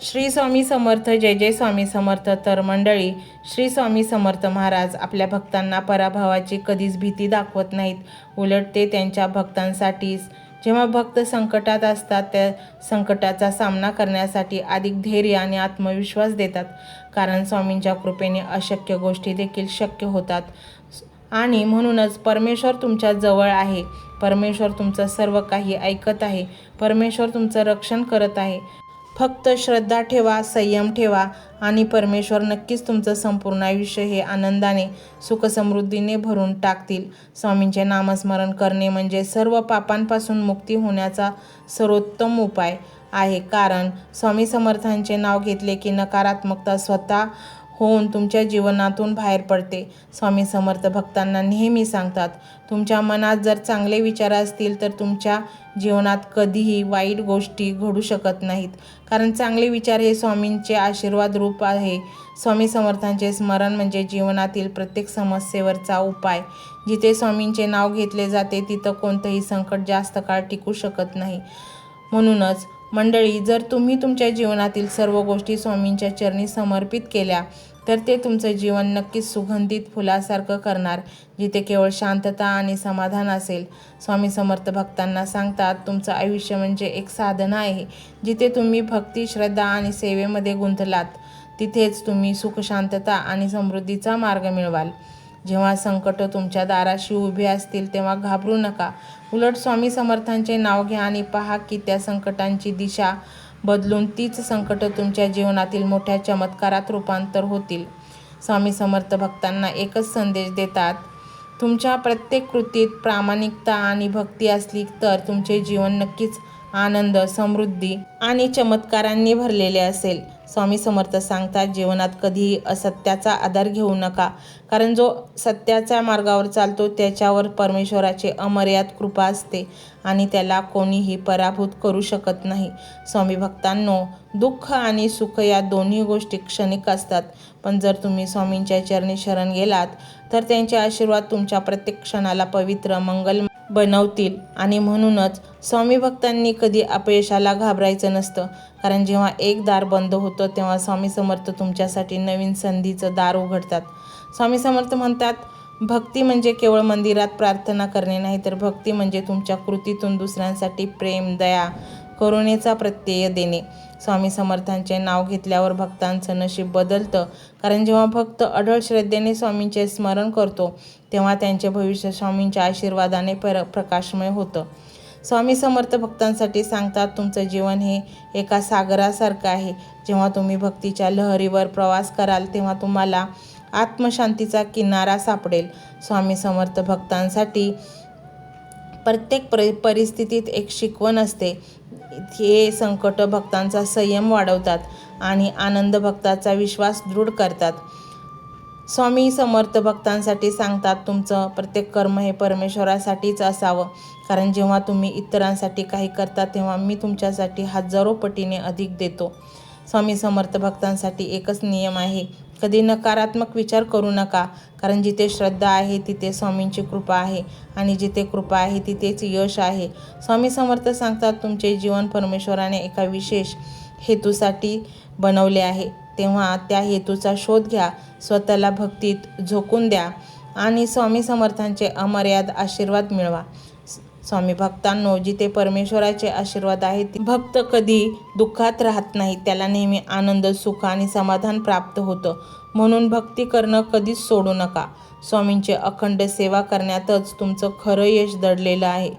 श्री स्वामी समर्थ. जय जय स्वामी समर्थ. तर मंडळी, श्री स्वामी समर्थ महाराज आपल्या भक्तांना पराभवाची कधीच भीती दाखवत नाहीत. उलट ते त्यांच्या भक्तांसाठीच जेव्हा भक्त संकटात असतात त्या संकटाचा सामना करण्यासाठी अधिक धैर्य आणि आत्मविश्वास देतात. कारण स्वामींच्या कृपेने अशक्य गोष्टी देखील शक्य होतात. आणि म्हणूनच परमेश्वर तुमच्या जवळ आहे. परमेश्वर तुमचं सर्व काही ऐकत आहे. परमेश्वर तुमचं रक्षण करत आहे. फक्त श्रद्धा ठेवा, संयम ठेवा आणि परमेश्वर नक्कीच तुमचं संपूर्ण आयुष्य हे आनंदाने, सुखसमृद्धीने भरून टाकतील. स्वामींचे नामस्मरण करणे म्हणजे सर्व पापांपासून मुक्ती होण्याचा सर्वोत्तम उपाय आहे. कारण स्वामी समर्थांचे नाव घेतले की नकारात्मकता स्वतः होऊन तुमच्या जीवनातून बाहेर पडते. स्वामी समर्थ भक्तांना नेहमी सांगतात, तुमच्या मनात जर चांगले विचार असतील तर तुमच्या जीवनात कधीही वाईट गोष्टी घडू शकत नाहीत. कारण चांगले विचार हे स्वामींचे आशीर्वाद रूप आहे. स्वामी समर्थांचे स्मरण म्हणजे जीवनातील प्रत्येक समस्येवरचा उपाय. जिथे स्वामींचे नाव घेतले जाते तिथं कोणतंही संकट जास्त काळ टिकू शकत नाही. म्हणूनच मंडळी, जर तुम्ही तुमच्या जीवनातील सर्व गोष्टी स्वामींच्या चरणी समर्पित केल्या तर ते तुमचं जीवन नक्कीच सुगंधित फुलासारखं करणार, जिथे केवळ शांतता आणि समाधान असेल. स्वामी समर्थ भक्तांना सांगतात, तुमचं आयुष्य म्हणजे एक साधना आहे. जिथे तुम्ही भक्ती, श्रद्धा आणि सेवेमध्ये गुंतलात तिथेच तुम्ही सुख, शांतता आणि समृद्धीचा मार्ग मिळवाल. जेव्हा संकट तुमच्या दाराशी उभे असतील तेव्हा घाबरू नका. उलट स्वामी समर्थांचे नाव घ्या आणि पहा की त्या संकटांची दिशा बदलून तीच संकट तुमच्या जीवनातील मोठ्या चमत्कारात रूपांतर होतील. स्वामी समर्थ भक्तांना एकच संदेश देतात, तुमच्या प्रत्येक कृतीत प्रामाणिकता आणि भक्ती असली तर तुमचे जीवन नक्कीच आनंद, समृद्धी आणि चमत्कारांनी भरलेले असेल. स्वामी समर्थ सांगतात, जीवनात कधीही असत्याचा आधार घेऊ नका. कारण जो सत्याच्या मार्गावर चालतो त्याच्यावर परमेश्वराची अमर्याद कृपा असते आणि त्याला कोणीही पराभूत करू शकत नाही. स्वामी भक्तांनो, दुःख आणि सुख या दोन्ही गोष्टी क्षणिक असतात. पण जर तुम्ही स्वामींच्या चरणी शरण गेलात तर त्यांचे आशीर्वाद तुमच्या प्रत्येक क्षणाला पवित्र, मंगल बनवतील. आणि म्हणूनच स्वामी भक्तांनी कधी अपयशाला घाबरायचं नसतं. कारण जेव्हा एक दार बंद होतं तेव्हा स्वामी समर्थ तुमच्यासाठी नवीन संधीचं दार उघडतात. स्वामी समर्थ म्हणतात, भक्ती म्हणजे केवळ मंदिरात प्रार्थना करणे नाही, तर भक्ती म्हणजे तुमच्या कृतीतून दुसऱ्यांसाठी प्रेम, दया, करुणेचा प्रत्यय देणे. स्वामी समर्थांचे नाव घेतल्यावर भक्तांचं नशीब बदलतं. कारण जेव्हा भक्त अढळ श्रद्धेने स्वामींचे स्मरण करतो तेव्हा त्यांचे भविष्य स्वामींच्या आशीर्वादाने प्रकाशमय होतं. स्वामी समर्थ भक्तांसाठी सांगतात, तुमचं जीवन हे एका सागरासारखं आहे. जेव्हा तुम्ही भक्तीच्या लहरीवर प्रवास कराल तेव्हा तुम्हाला आत्मशांतीचा किनारा सापडेल. स्वामी समर्थ भक्तांसाठी प्रत्येक परिस्थितीत एक शिकवण असते. हे संकट भक्तांचा संयम वाढवतात आणि आनंद भक्ताचा विश्वास दृढ करतात. स्वामी समर्थ भक्तांसाठी सांगतात, तुमचं प्रत्येक कर्म हे परमेश्वरासाठीच असावं. कारण जेव्हा तुम्ही इतरांसाठी काही करता तेव्हा मी तुमच्यासाठी हजारो पटीने अधिक देतो. स्वामी समर्थ भक्तांसाठी एकच नियम आहे, कधी नकारात्मक विचार करू नका. कारण जिथे श्रद्धा आहे तिथे स्वामींची कृपा आहे आणि जिथे कृपा आहे तिथेच यश आहे. स्वामी समर्थ सांगतात, तुमचे जीवन परमेश्वराने एका विशेष हेतूसाठी बनवले आहे. तेव्हा त्या हेतूचा शोध घ्या, स्वतःला भक्तीत झोकून द्या आणि स्वामी समर्थांचे अमर्याद आशीर्वाद मिळवा. स्वामी भक्तांनो, जिथे परमेश्वराचे आशीर्वाद आहेत भक्त कधी दुःखात राहत नाही. त्याला नेहमी आनंद, सुख आणि समाधान प्राप्त होतं. म्हणून भक्ती करणं कधीच सोडू नका. स्वामींची अखंड सेवा करण्यातच तुमचं खरं यश दडलेलं आहे.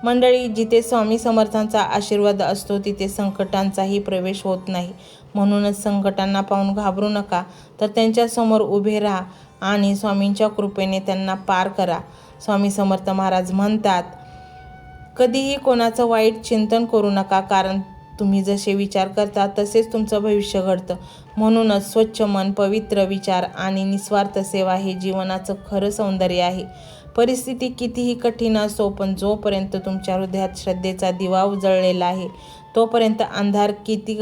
मंडळी, जिथे स्वामी समर्थांचा आशीर्वाद असतो तिथे संकटांचाही प्रवेश होत नाही. म्हणूनच संकटांना पाहून घाबरू नका, तर त्यांच्यासमोर उभे राहा आणि स्वामींच्या कृपेने त्यांना पार करा. स्वामी समर्थ महाराज म्हणतात, कधीही कोणाचं वाईट चिंतन करू नका. कारण तुम्ही जसे विचार करता तसेच तुमचं भविष्य घडतं. म्हणूनच स्वच्छ मन, पवित्र विचार आणि निस्वार्थ सेवा हे जीवनाचं खरं सौंदर्य आहे. परिस्थिती कितीही कठीण असो, पण जोपर्यंत तुमच्या हृदयात श्रद्धेचा दिवा उजळलेला आहे तोपर्यंत अंधार किती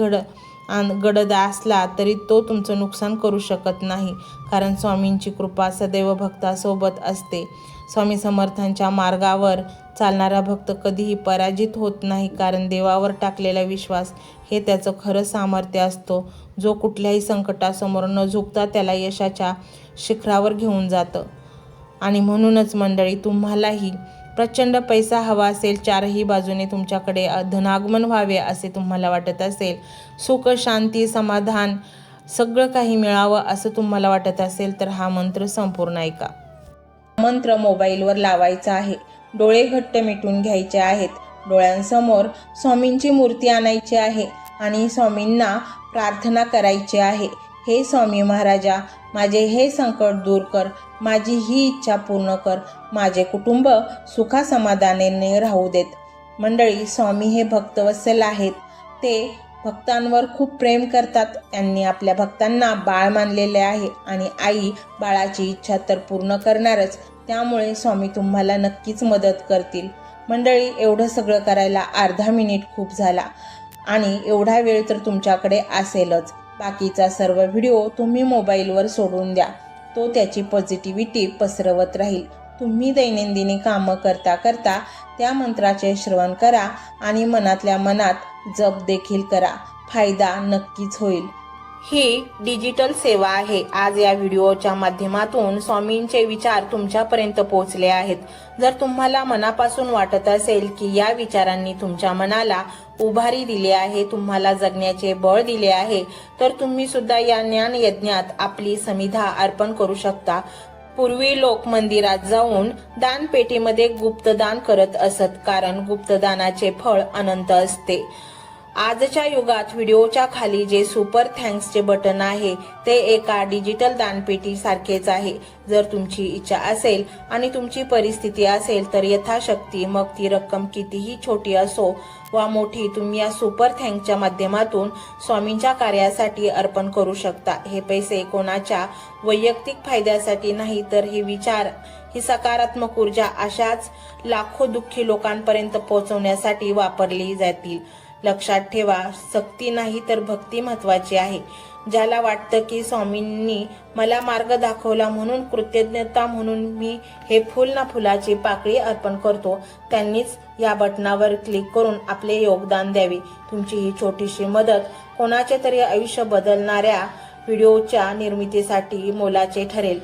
गडद असला तरी तो तुमचं नुकसान करू शकत नाही. कारण स्वामींची कृपा सदैव भक्तासोबत असते. स्वामी समर्थांच्या मार्गावर चालणारा भक्त कधीही पराजित होत नाही, कारण देवावर टाकलेला विश्वास हे त्याचं खरं सामर्थ्य असतो. जो कुठल्याही संकटासमोर न झुकता त्याला यशाच्या शिखरावर घेऊन जातं. आणि म्हणूनच मंडळी, तुम्हालाही प्रचंड पैसा हवा असेल, चारही बाजूने तुमच्याकडे धनागमन व्हावे असे तुम्हाला वाटत असेल, सुख, शांती, समाधान सगळं काही मिळावं असं तुम्हाला वाटत असेल, तर हा मंत्र संपूर्ण ऐका. मंत्र मोबाईलवर लावायचा आहे. डोळे घट्ट मिटून घ्यायचे आहेत. डोळ्यांसमोर स्वामींची मूर्ती आणायची आहे आणि स्वामींना प्रार्थना करायची आहे. हे स्वामी महाराजा, माझे हे संकट दूर कर, माझी ही इच्छा पूर्ण कर, माझे कुटुंब सुखासमाधानाने राहू देत. मंडळी, स्वामी हे भक्तवत्सल आहेत. ते भक्तांवर खूप प्रेम करतात. त्यांनी आपल्या भक्तांना बाळ मानलेले आहे आणि आई बाळाची इच्छा तर पूर्ण करणारच. त्यामुळे स्वामी तुम्हाला नक्कीच मदत करतील. मंडळी, एवढं सगळं करायला अर्धा मिनिट खूप झाला आणि एवढा वेळ तर तुमच्याकडे असेलच. बाकीचा सर्व व्हिडिओ तुम्ही मोबाईलवर सोडून द्या. तो त्याची पॉझिटिव्हिटी पसरवत राहील. तुम्ही दैनंदिनी कामं करता करता त्या मंत्राचे श्रवण करा आणि मनातल्या मनात जप देखील करा. फायदा नक्कीच होईल. ही डिजिटल सेवा आहे. आज या व्हिडिओच्या माध्यमातून स्वामींचे विचार तुमच्यापर्यंत पोहोचले आहेत. जर तुम्हाला मनापासून वाटत असेल की या विचारांनी तुमच्या मनाला उभारी दिली आहे, तुम्हाला जगण्याचे बळ दिले आहे, तर तुम्ही सुद्धा या ज्ञान यज्ञात आपली समिधा अर्पण करू शकता. पूर्वी लोक मंदिरात जाऊन दानपेटीमध्ये गुप्तदान करत असत, कारण गुप्तदानाचे फळ अनंत असते. आजच्या युगात व्हिडिओच्या खाली जे सुपर थँक्सचे बटन आहे ते एका डिजिटल दानपेटी सारखेच आहे. जर तुमची इच्छा असेल आणि तुमची परिस्थिती असेल तर यथाशक्ती, मग ती रक्कम कितीही छोटी असो वा मोठी, तुम्ही या सुपर थँक्सच्या माध्यमातून स्वामींच्या कार्यासाठी अर्पण करू शकता. हे पैसे कोणाच्या वैयक्तिक फायद्यासाठी नाही, तर हे विचार, ही सकारात्मक ऊर्जा अशाच लाखो दुःखी लोकांपर्यंत पोहोचवण्यासाठी वापरली जातील. लक्षात ठेवा, सक्ती नाही तर भक्ती महत्वाची आहे. ज्याला वाटतं की स्वामींनी मला मार्ग दाखवला म्हणून कृतज्ञता म्हणून मी हे फुल ना फुलाची पाकळी अर्पण करतो, त्यांनीच या बटनावर क्लिक करून आपले योगदान द्यावे. तुमची ही छोटीशी मदत कोणाचे तरी आयुष्य बदलणाऱ्या व्हिडिओच्या निर्मितीसाठी मोलाचे ठरेल.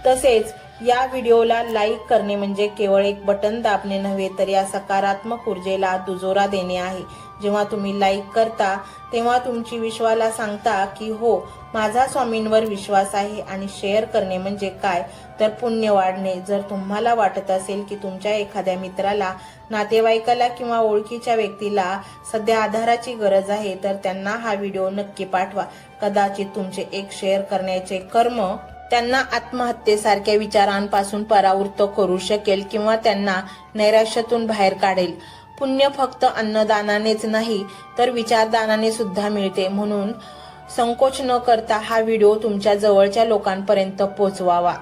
तसेच या व्हिडिओला लाईक करणे म्हणजे केवळ एक बटन दाबणे नव्हे, तर या सकारात्मक ऊर्जेला दुजोरा देणे आहे. जेव्हा तुम्ही लाईक करता तेव्हा तुमची विश्वाला सांगता की हो, माझा स्वामींवर विश्वास आहे. आणि शेअर करणे म्हणजे काय, तर पुण्य वाढणे. जर तुम्हाला वाटत असेल की तुमच्या एखाद्या मित्राला, नातेवाईकाला किंवा ओळखीच्या व्यक्तीला सध्या आधाराची गरज आहे, तर त्यांना हा व्हिडिओ नक्की पाठवा. कदाचित तुमचे एक शेअर करण्याचे कर्म त्यांना आत्महत्येसारख्या विचारांपासून परावृत्त करू शकेल किंवा त्यांना नैराश्यातून बाहेर काढेल. पुण्य फक्त अन्नदानानेच नाही तर विचारदानाने सुद्धा मिळते. म्हणून संकोच न करता हा व्हिडिओ तुमच्या जवळच्या लोकांपर्यंत पोहोचवावा.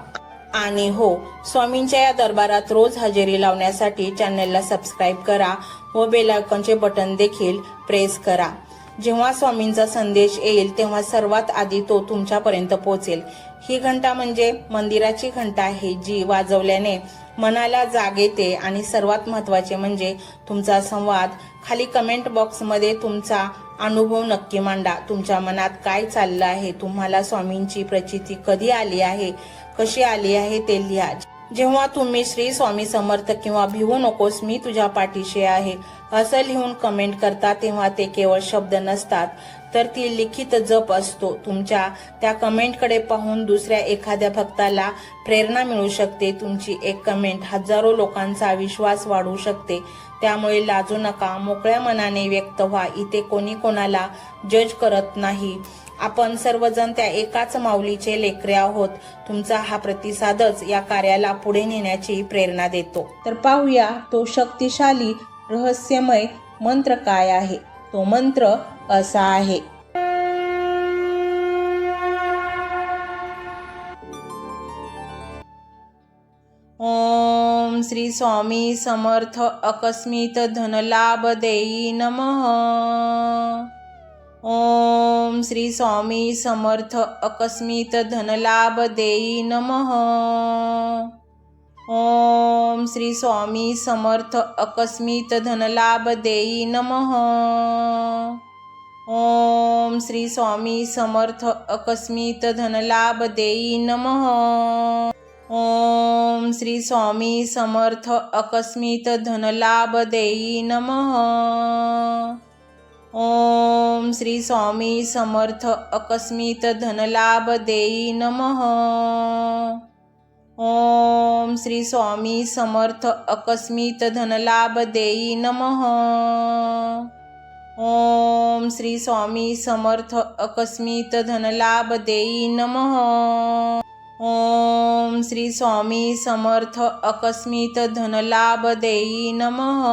आणि हो, स्वामींच्या या दरबारात रोज हजेरी लावण्यासाठी चॅनलला सबस्क्राईब करा व बेल आयकॉनचे बटन देखील प्रेस करा. जेव्हा स्वामींचा संदेश येईल तेव्हा सर्वात आधी तो तुमच्यापर्यंत पोहोचेल. ही घंटा म्हणजे मंदिराची घंटा आहे, जी वाजवल्याने मनाला जाग येते. आणि सर्वात महत्त्वाचे म्हणजे तुमचा संवाद. खाली कमेंट बॉक्समध्ये तुमचा अनुभव नक्की मांडा. तुमच्या मनात काय चाललं आहे, तुम्हाला स्वामींची प्रचिती कधी आली आहे, कशी आली आहे ते लिहा. जेव्हा तुम्ही श्री स्वामी समर्थ किंवा भिवू नकोस मी तुझ्या पाठीशी आहे असं लिहून कमेंट करता, तेव्हा ते केवळ शब्द नसतात, तर ती लिखित जप असतो. तुमच्या त्या कमेंटकडे पाहून दुसऱ्या एखाद्या भक्ताला प्रेरणा मिळू शकते. तुमची एक कमेंट हजारो लोकांचा विश्वास वाढवू शकते. त्यामुळे लाजू नका, मोकळ्या मनाने व्यक्त व्हा. इथे कोणी कोणाला जज करत नाही. आपण सर्वजण त्या एकाच माऊलीचे लेकरे आहोत. तुमचा हा प्रतिसादच या कार्याला पुढे नेण्याची प्रेरणा देतो. तर पाहूया तो शक्तिशाली रहस्यमय मंत्र काय आहे. तो मंत्र असा आहे. ओम श्री स्वामी समर्थ अकस्मित धनलाभ देई नमः. ओम श्री स्वामी समर्थ अकस्मित धनलाभ देई नमः. ओम श्री स्वामी समर्थ अकस्मित धनलाभ देई नमः। ओम श्री स्वामी समर्थ अकस्मित धनलाभ देई नमः। ओम श्री स्वामी समर्थ अकस्मित धनलाभ देई नमः। ओम श्री स्वामी समर्थ अकस्मित धनलाभ देई नमः। ओम श्री स्वामी समर्थ अकस्मित धनलाभ देई नमः। ओम श्री स्वामी समर्थ अकस्मित धनलाभ देई नमः। ओम श्री स्वामी समर्थ अकस्मित धनलाभ देई नमः।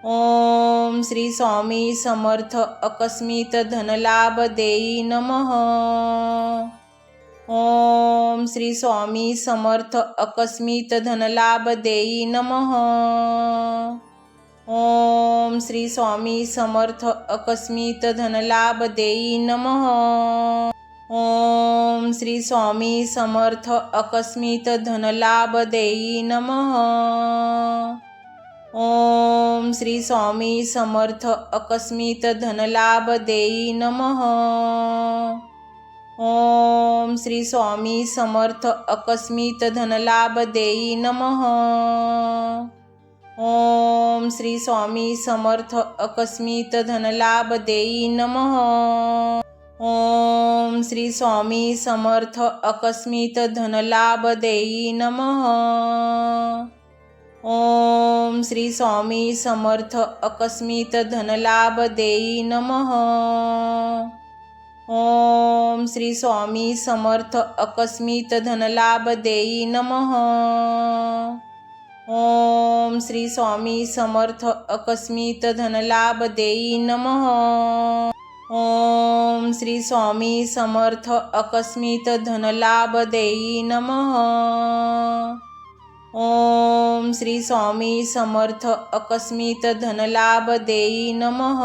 ओम श्री स्वामी समर्थ अकस्मित धनलाभ देई नमः। ओम श्री स्वामी समर्थ अकस्मित धनलाभ देई नमः। ओम श्री स्वामी समर्थ अकस्मित धनलाभ देई नमः। ओम श्री स्वामी समर्थ अकस्मित धनलाभ देई नमः। ओम श्री स्वामी समर्थ अकस्मित धनलाभ देई नमः। ओम श्री स्वामी समर्थ अकस्मित धनलाभ देई नमः। ओम श्री स्वामी समर्थ अकस्मित धनलाभ देई नमः। ओम श्री स्वामी समर्थ अकस्मित धनलाभ देई नमः। ओम श्री स्वामी समर्थ अकस्मित धनलाभ देई नमः। ओम श्री स्वामी समर्थ अकस्मित धनलाभ देई नमः। ओम श्री स्वामी समर्थ अकस्मित धनलाभ देई नमः। ओम श्री स्वामी समर्थ अकस्मित धनलाभ देई नमः। ओम श्री स्वामी समर्थ अकस्मित धनलाभ देई नमः।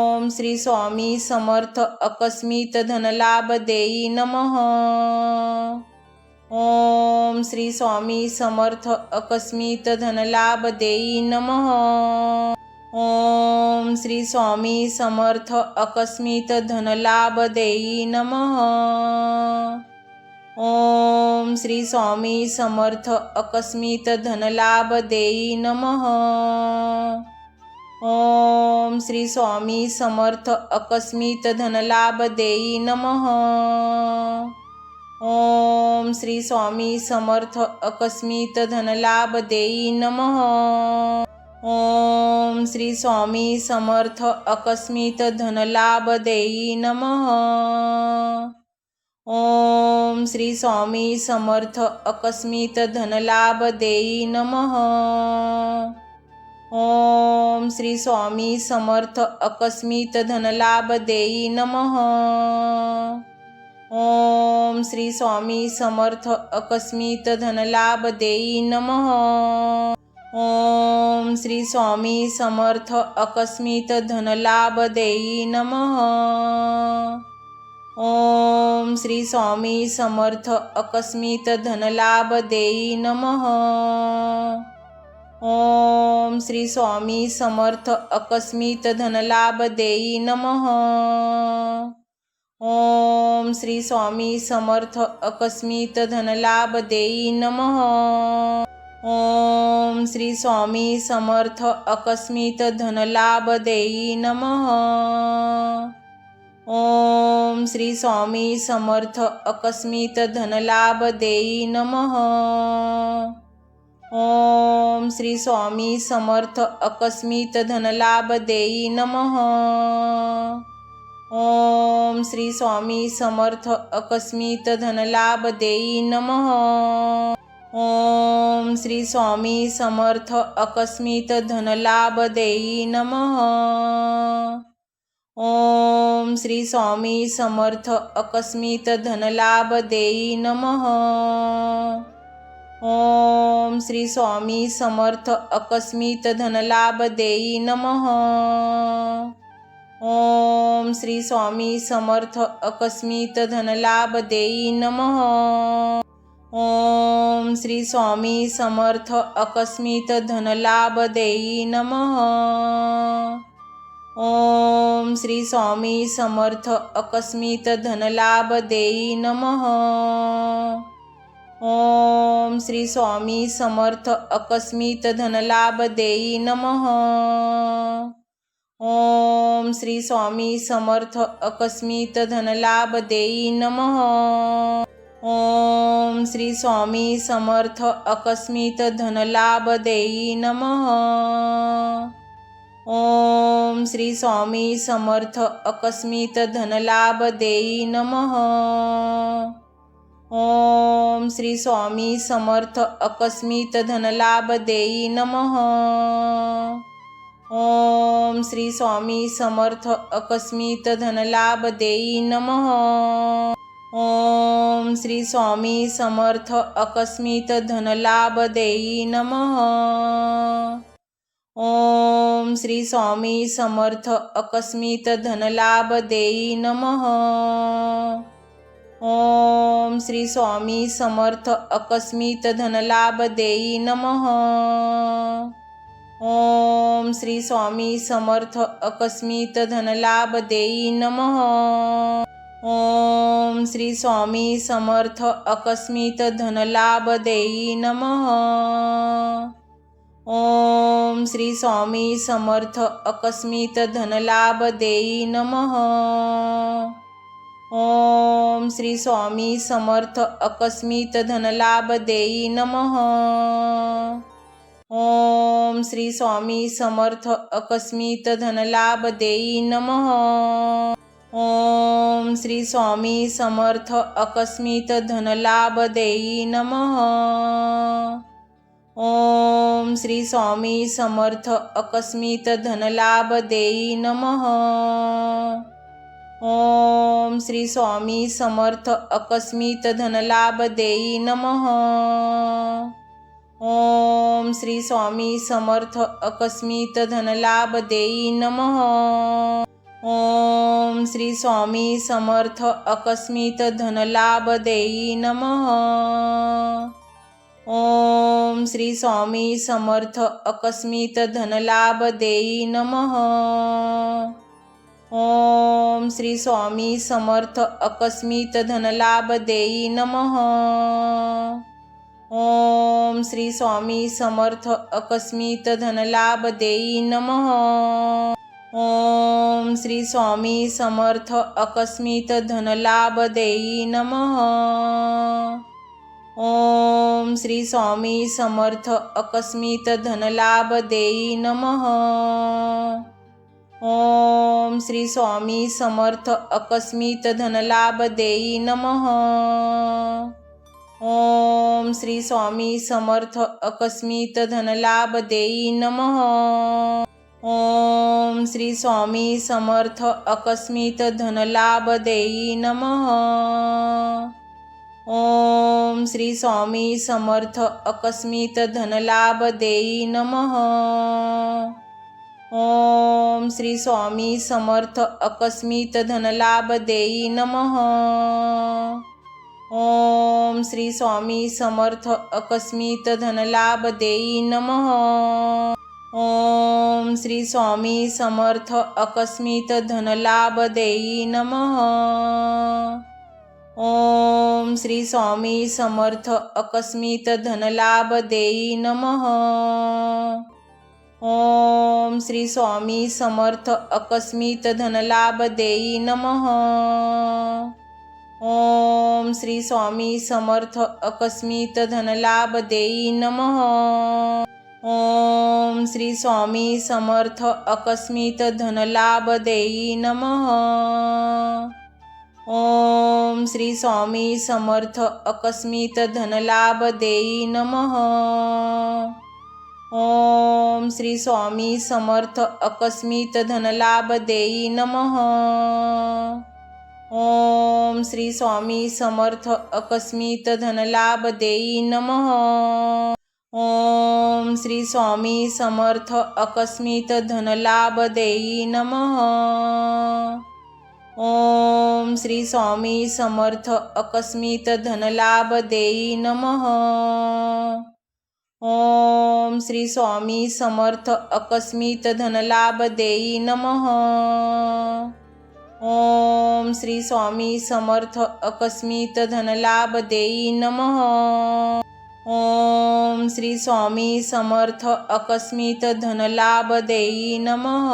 ओम श्री स्वामी समर्थ अकस्मित धनलाभ देई नमः। ओम श्री स्वामी समर्थ अकस्मित धनलाभ देई नमः। ओम श्री स्वामी समर्थ अकस्मित धनलाभ देई नमः। ओम श्री स्वामी समर्थ अकस्मित धनलाभ देई नमः। ओम श्री स्वामी समर्थ अकस्मित धनलाभ देई नमः। ओम श्री स्वामी समर्थ अकस्मित धनलाभ देई नमः। ओम श्री स्वामी समर्थ अकस्मित धनलाभ देई नमः। ओम श्री स्वामी समर्थ अकस्मित धनलाभ देई नमः। ओम श्री स्वामी समर्थ अकस्मित धनलाभ देई नमः। ओम श्री स्वामी समर्थ अकस्मित धनलाभ देई नमः। ओम श्री स्वामी समर्थ अकस्मित धनलाभ देई नमः। ओम श्री स्वामी समर्थ अकस्मित धनलाभ देई नमः। ओम श्री स्वामी समर्थ अकस्मित धनलाभ देई नमः। ओम श्री स्वामी समर्थ अकस्मित धनलाभ देई नमः। ओम श्री स्वामी समर्थ अकस्मित धनलाभ देई नमः। ओम श्री स्वामी समर्थ अकस्मित धनलाभ देई नमः। ओम श्री स्वामी समर्थ अकस्मित धनलाभ देई नमः। ओम श्री स्वामी समर्थ अकस्मित धनलाभ देई नमः। ओम श्री स्वामी समर्थ अकस्मित धनलाभ देई नमः। ओम श्री स्वामी समर्थ अकस्मित धनलाभ देई नमः। ओम श्री स्वामी समर्थ अकस्मित धनलाभ देई नमः। ओम श्री स्वामी समर्थ अकस्मित धनलाभ देई नमः। ओम श्री स्वामी समर्थ अकस्मित धनलाभ देई नमः। ओम श्री स्वामी समर्थ अकस्मित धनलाभ देई नमः। ओम श्री स्वामी समर्थ अकस्मित धनलाभ देई नमः। ओम श्री स्वामी समर्थ अकस्मित धनलाभ देई नमः। ओम श्री स्वामी समर्थ अकस्मित धनलाभ देई नमः। ओम श्री स्वामी समर्थ अकस्मित धनलाभ देई नमः। ओम श्री स्वामी समर्थ अकस्मित धनलाभ देई नमः। ओम श्री स्वामी समर्थ अकस्मित धनलाभ देई नमः। ओम श्री स्वामी समर्थ अकस्मित धनलाभ देई नमः। ओम श्री स्वामी समर्थ अकस्मित धनलाभ देई नमः। ओम श्री स्वामी समर्थ अकस्मित धनलाभ देई नमः। ओम श्री स्वामी समर्थ अकस्मित धनलाभ देई नमः। ओम श्री स्वामी समर्थ अकस्मित धनलाभ देई नमः। ओम श्री स्वामी समर्थ अकस्मित धनलाभ देई नमः। ओम श्री स्वामी समर्थ अकस्मित धनलाभ देई नमः। ओम श्री स्वामी समर्थ अकस्मित धनलाभ देई नमः। ओम श्री स्वामी समर्थ अकस्मित धनलाभ देई नमः। ओम श्री स्वामी समर्थ अकस्मित धनलाभ देई नमः। ओम श्री स्वामी समर्थ अकस्मित धनलाभ देई नमः। ओम श्री स्वामी समर्थ अकस्मित धनलाभ देई नमः। ओम श्री स्वामी समर्थ अकस्मित धनलाभ देई नमः। ओम श्री स्वामी समर्थ अकस्मित धनलाभ देई नमः। ओम श्री स्वामी समर्थ अकस्मित धनलाभ देई नमः। ओम श्री स्वामी समर्थ अकस्मित धनलाभ देई नमः। ओम श्री स्वामी समर्थ अकस्मित धनलाभ देई नमः। ओम श्री स्वामी समर्थ अकस्मित धनलाभ देई नमः। ओम श्री स्वामी समर्थ अकस्मित धनलाभ देई नमः। ओम श्री स्वामी समर्थ अकस्मित धनलाभ देई नमः। ओम श्री स्वामी समर्थ अकस्मित धनलाभ देई नमः। ओम श्री स्वामी समर्थ अकस्मित धनलाभ देई नमः। ओम श्री स्वामी समर्थ अकस्मित धनलाभ देई नमः। ओम श्री स्वामी समर्थ अकस्मित धनलाभ देई नमः। ओम श्री स्वामी समर्थ अकस्मित धनलाभ देई नमः। ओम श्री स्वामी समर्थ अकस्मित धनलाभ देई नमः। ओम श्री स्वामी समर्थ अकस्मित धनलाभ देई नमः। ओम श्री स्वामी समर्थ अकस्मित धनलाभ देई नमः। ओम श्री स्वामी समर्थ अकस्मित धनलाभ देई नमः। ओम श्री स्वामी समर्थ अकस्मित धनलाभ देई नमः। ओम श्री स्वामी समर्थ अकस्मित धनलाभ देई नमः। ओम श्री स्वामी समर्थ अकस्मित धनलाभ देई नमः। ओम श्री स्वामी समर्थ अकस्मित धनलाभ देई नमः। ओम श्री स्वामी समर्थ अकस्मित धनलाभ देई नमः। ओम श्री स्वामी समर्थ अकस्मित धनलाभ देई नमः। ओम श्री स्वामी समर्थ अकस्मित धनलाभ देई नमः। ओम श्री स्वामी समर्थ अकस्मित धनलाभ देई नमः।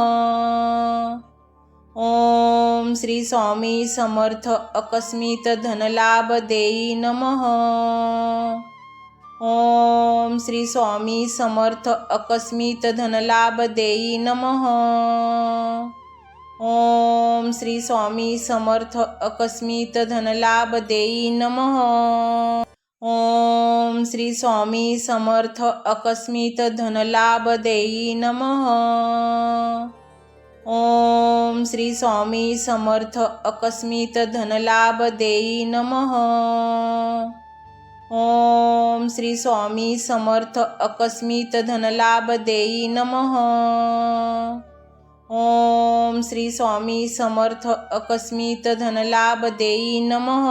ओम श्री स्वामी समर्थ अकस्मित धनलाभ देई नमः। ओम श्री स्वामी समर्थ अकस्मित धनलाभ देई नमः। ओम श्री स्वामी समर्थ अकस्मित धनलाभ देई नमः। ओम श्री स्वामी समर्थ अकस्मित धनलाभ देई नमः। ओम श्री स्वामी समर्थ अकस्मित धनलाभ देई नमः। ओम श्री स्वामी समर्थ अकस्मित धनलाभ देई नमः। ओम श्री स्वामी समर्थ अकस्मित धनलाभ देई नमः।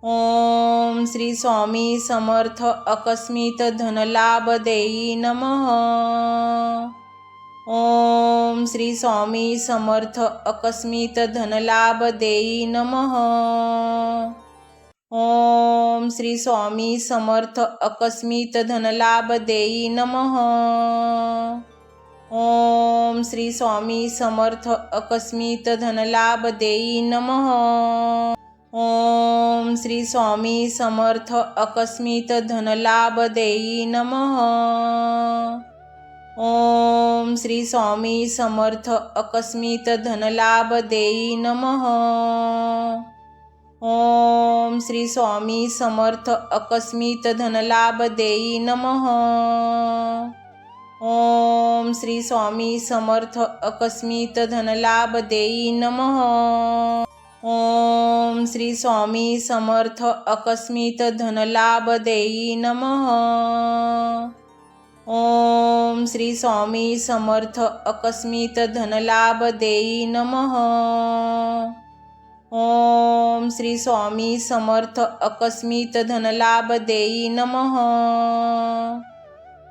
ओम श्री स्वामी समर्थ अकस्मित धनलाभ देई नमः। ओम श्री स्वामी समर्थ अकस्मित धनलाभ देई नमः। ओम श्री स्वामी समर्थ अकस्मित धनलाभ देई नमः। ओम श्री स्वामी समर्थ अकस्मित धनलाभ देई नमः। ओम श्री स्वामी समर्थ अकस्मित धनलाभ देई नमः। ओम श्री स्वामी समर्थ अकस्मित धनलाभ देई नमः। ओम श्री स्वामी समर्थ अकस्मित धनलाभ देई नमः। ओम श्री स्वामी समर्थ अकस्मित धनलाभ देई नमः। ओम श्री स्वामी समर्थ अकस्मित धनलाभ देई नमः। ओम श्री स्वामी समर्थ अकस्मित धनलाभ देई नमः। ओम श्री स्वामी समर्थ अकस्मित धनलाभ देई नमः।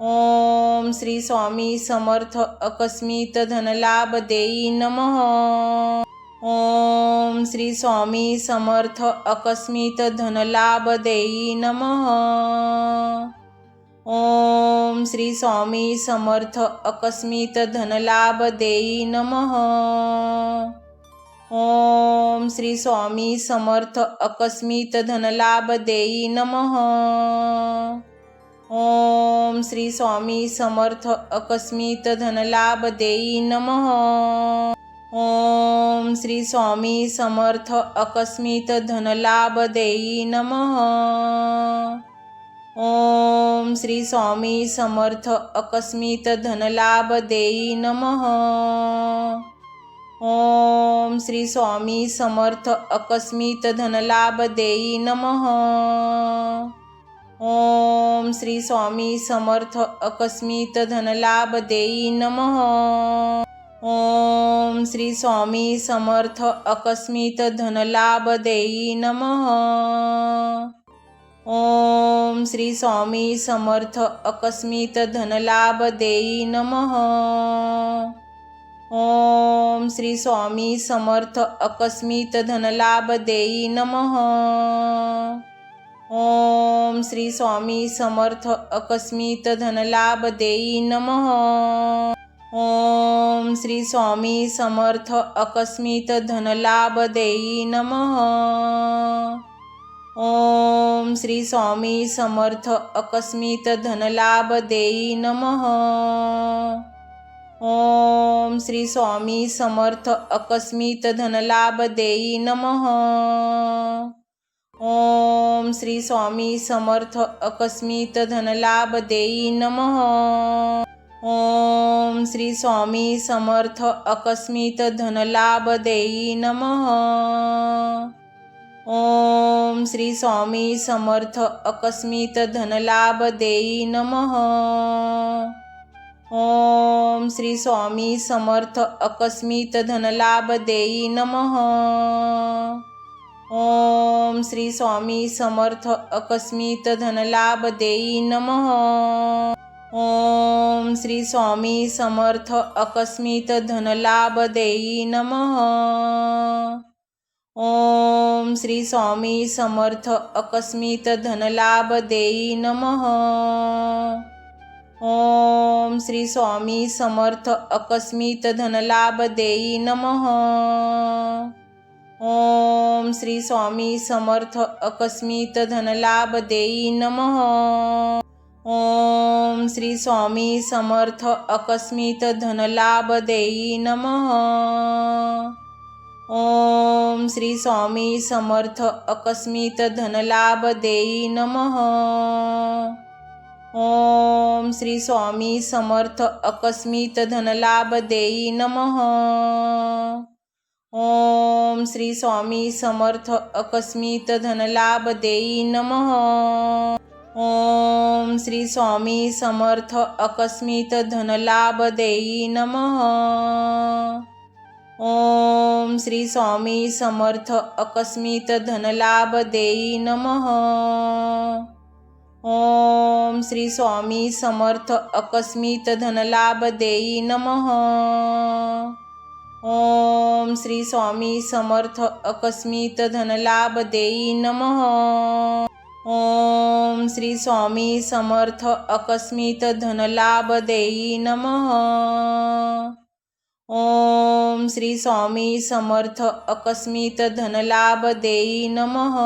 ओम श्री स्वामी समर्थ अकस्मित धनलाभ देई नमः। ओम श्री स्वामी समर्थ अकस्मित धनलाभ देई नमः। ओम श्री स्वामी समर्थ अकस्मित धनलाभ देई नमः। ओम श्री स्वामी समर्थ अकस्मित धनलाभ देई नमः। ओम श्री स्वामी समर्थ अकस्मित धनलाभ देई नमः। ओम श्री स्वामी समर्थ अकस्मित धनलाभ देई नमः। ओम श्री स्वामी समर्थ अकस्मित धनलाभ देई नमः। ओम श्री स्वामी समर्थ अकस्मित धनलाभ देई नमः। ओम श्री स्वामी समर्थ अकस्मित धनलाभ देई नमः। ओम श्री स्वामी समर्थ अकस्मित धनलाभ देई नमः। ओम श्री स्वामी समर्थ अकस्मित धनलाभ देई नमः। ओम श्री स्वामी समर्थ अकस्मित धनलाभ देई नमः। ओम श्री स्वामी समर्थ अकस्मित धनलाभ देई नमः। ओम श्री स्वामी समर्थ अकस्मित धनलाभ देई नमः। ओम श्री स्वामी समर्थ अकस्मित धनलाभ देई नमः। ओम श्री स्वामी समर्थ अकस्मित धनलाभ देई नमः। ओम श्री स्वामी समर्थ अकस्मित धनलाभ देई नमः। ओम श्री स्वामी समर्थ अकस्मित धनलाभ देई नमः। ओम श्री स्वामी समर्थ आकस्मिक धनलाभ देई नमः। ओम श्री स्वामी समर्थ आकस्मिक धनलाभ देई नमः। ओम श्री स्वामी समर्थ आकस्मिक धनलाभ देई नमः। ओम श्री स्वामी समर्थ आकस्मिक धनलाभ देई नमः। ओम श्री स्वामी समर्थ आकस्मिक धनलाभ देई नमः। ओम श्री स्वामी समर्थ आकस्मिक धनलाभ देई नमः। ओम श्री स्वामी समर्थ आकस्मिक धनलाभ देई नमः। ओम श्री स्वामी समर्थ आकस्मिक धनलाभ देई नमः। ओम श्री स्वामी समर्थ आकस्मिक धनलाभ देई नमः। ओम श्री स्वामी समर्थ आकस्मिक धनलाभ देई नमः। ओम श्री स्वामी समर्थ आकस्मिक धनलाभ देई नमः। ओम श्री स्वामी समर्थ आकस्मिक धनलाभ देई नमः। ओम श्री स्वामी समर्थ आकस्मिक धनलाभ देई नमः। ओम श्री स्वामी समर्थ आकस्मिक धनलाभ देई नमः। ओम श्री स्वामी समर्थ आकस्मिक धनलाभ देई नमः। ओम श्री स्वामी समर्थ आकस्मिक धनलाभ देई नमः। ओम श्री स्वामी समर्थ आकस्मिक धनलाभ देई नमः।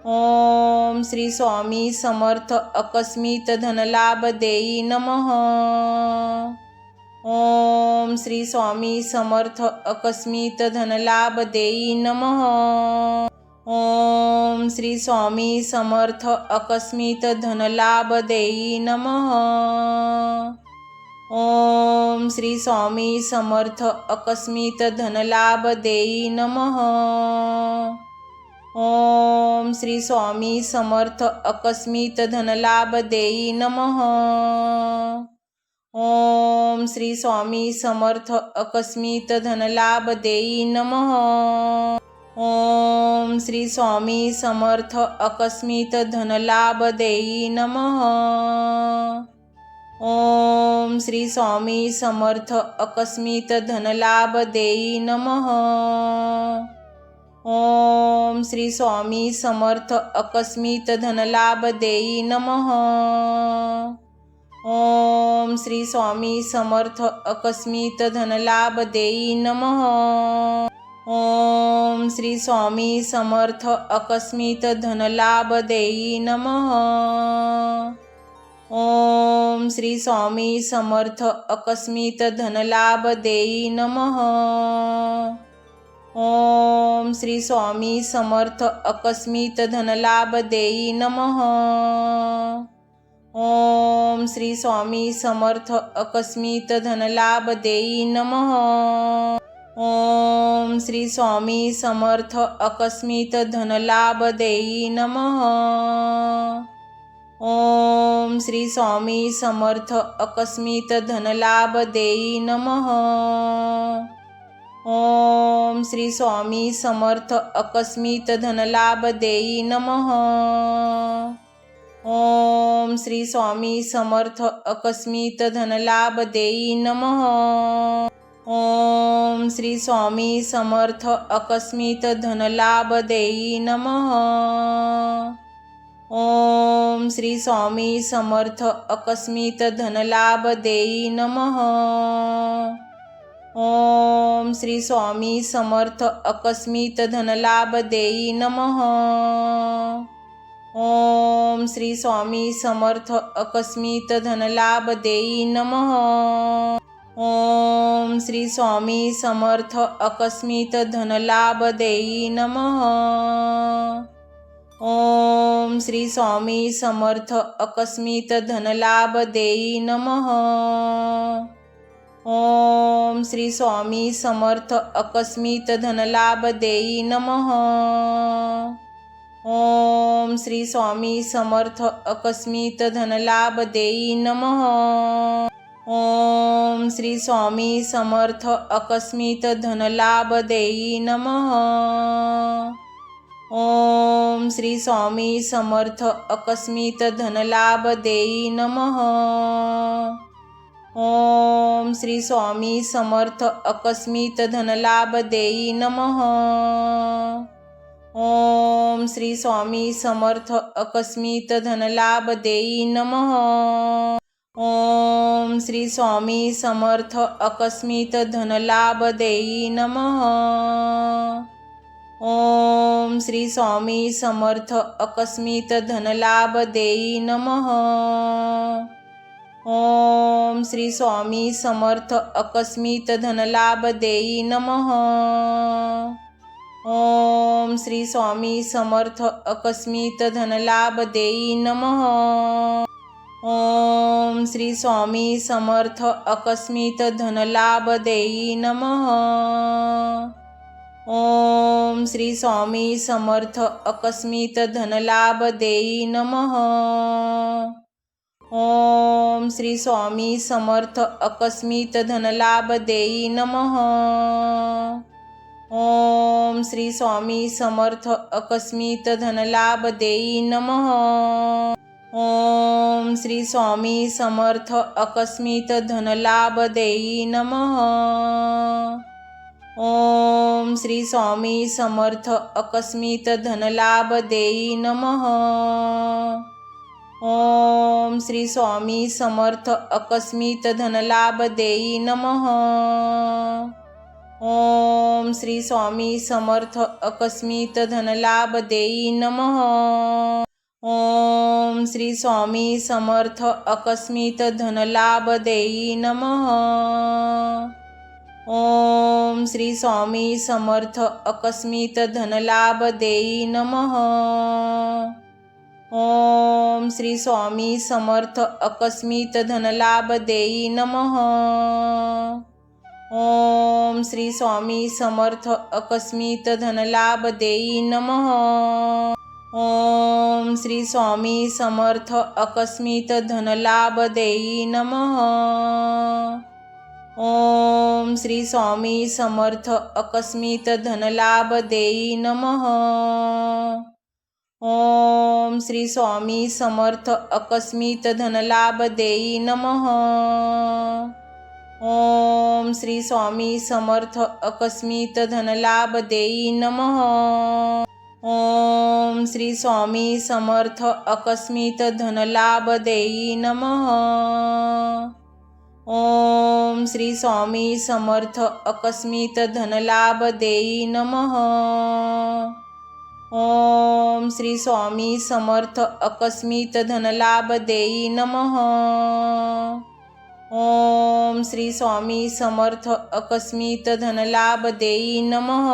ओम श्री स्वामी समर्थ आकस्मिक धनलाभ देई नमः। ओम श्री स्वामी समर्थ आकस्मिक धनलाभ देई नमः। ओम श्री स्वामी समर्थ आकस्मिक धनलाभ देई नमः। ओम श्री स्वामी समर्थ आकस्मिक धनलाभ देई नमः। ओम श्री स्वामी समर्थ आकस्मिक धनलाभ देई नमः। ओम श्री स्वामी समर्थ आकस्मिक धनलाभ देई नमः। ओम श्री स्वामी समर्थ आकस्मिक धनलाभ देई नमः। ओम श्री स्वामी समर्थ आकस्मिक धनलाभ देई नमः। ओम श्री स्वामी समर्थ आकस्मिक धनलाभ देई नमः। ओम श्री स्वामी समर्थ आकस्मिक धनलाभ देई नमः। ओम श्री स्वामी समर्थ आकस्मिक धनलाभ देई नमः। ओम श्री स्वामी समर्थ आकस्मिक धनलाभ देई नमः। ओम श्री स्वामी समर्थ आकस्मिक धनलाभ देई नमः। ओम श्री स्वामी समर्थ आकस्मिक धनलाभ देई नमः। ओम श्री स्वामी समर्थ आकस्मिक धनलाभ देई नमः। ओम श्री स्वामी समर्थ आकस्मिक धनलाभ देई नमः। ओम श्री स्वामी समर्थ आकस्मिक धनलाभ देई नमः। ओम श्री स्वामी समर्थ आकस्मिक धनलाभ देई नमः। ओम श्री स्वामी समर्थ आकस्मिक धनलाभ देई नमः। ओम श्री स्वामी समर्थ आकस्मिक धनलाभ देई नमः। ओम श्री स्वामी समर्थ आकस्मिक धनलाभ देई नमः। ओम श्री स्वामी समर्थ आकस्मिक धनलाभ देई नमः। ओम श्री स्वामी समर्थ आकस्मिक धनलाभ देई नमः। ओम श्री स्वामी समर्थ आकस्मिक धनलाभ देई नमः। ओम श्री स्वामी समर्थ अकस्मित धनलाभ देई नमः। ओम श्री स्वामी समर्थ अकस्मित धनलाभ देई नमः। ओम श्री स्वामी समर्थ अकस्मित धनलाभ देई नमः। ओम श्री स्वामी समर्थ अकस्मित धनलाभ देई नमः। ओम श्री स्वामी समर्थ अकस्मित धनलाभ देई नमः। ओम श्री स्वामी समर्थ अकस्मित धनलाभ देई नमः। ओम श्री स्वामी समर्थ अकस्मित धनलाभ देई नमः। ओम श्री स्वामी समर्थ अकस्मित धनलाभ देई नमः। ओम श्री स्वामी समर्थ अकस्मित धनलाभ देई नमः। ओम श्री स्वामी समर्थ अकस्मित धनलाभ देई नमः। ओम श्री स्वामी समर्थ अकस्मित धनलाभ देई नमः। ओम श्री स्वामी समर्थ अकस्मित धनलाभ देई नमः। ओम श्री स्वामी समर्थ अकस्मित धनलाभ देई नमः। ओम श्री स्वामी समर्थ अकस्मित धनलाभ देई नमः। ओम श्री स्वामी समर्थ अकस्मित धनलाभ देई नमः। ओम श्री स्वामी समर्थ अकस्मित धनलाभ देई नमः। ओम श्री स्वामी समर्थ अकस्मित धनलाभ देई नमः। ओम श्री स्वामी समर्थ अकस्मित धनलाभ देई नमः। ओम श्री स्वामी समर्थ अकस्मित धनलाभ देई नमः। ओम श्री स्वामी समर्थ अकस्मित धनलाभ देई नमः। ओम श्री स्वामी समर्थ अकस्मित धनलाभ देई नमः। ओम श्री स्वामी समर्थ अकस्मित धनलाभ देई नमः। ओम श्री स्वामी समर्थ अकस्मित धनलाभ देई नमः। ओम श्री स्वामी समर्थ अकस्मित धनलाभ देई नमः। ओम श्री स्वामी समर्थ अकस्मित धनलाभ देई नमः। ओम श्री स्वामी समर्थ अकस्मित धनलाभ देई नमः। ओम श्री स्वामी समर्थ अकस्मित धनलाभ देई नमः। ओम श्री स्वामी समर्थ अकस्मित धनलाभ देई नमः। ओम श्री स्वामी समर्थ अकस्मित धनलाभ देई नमः। ओम श्री स्वामी समर्थ अकस्मित धनलाभ देई नमः।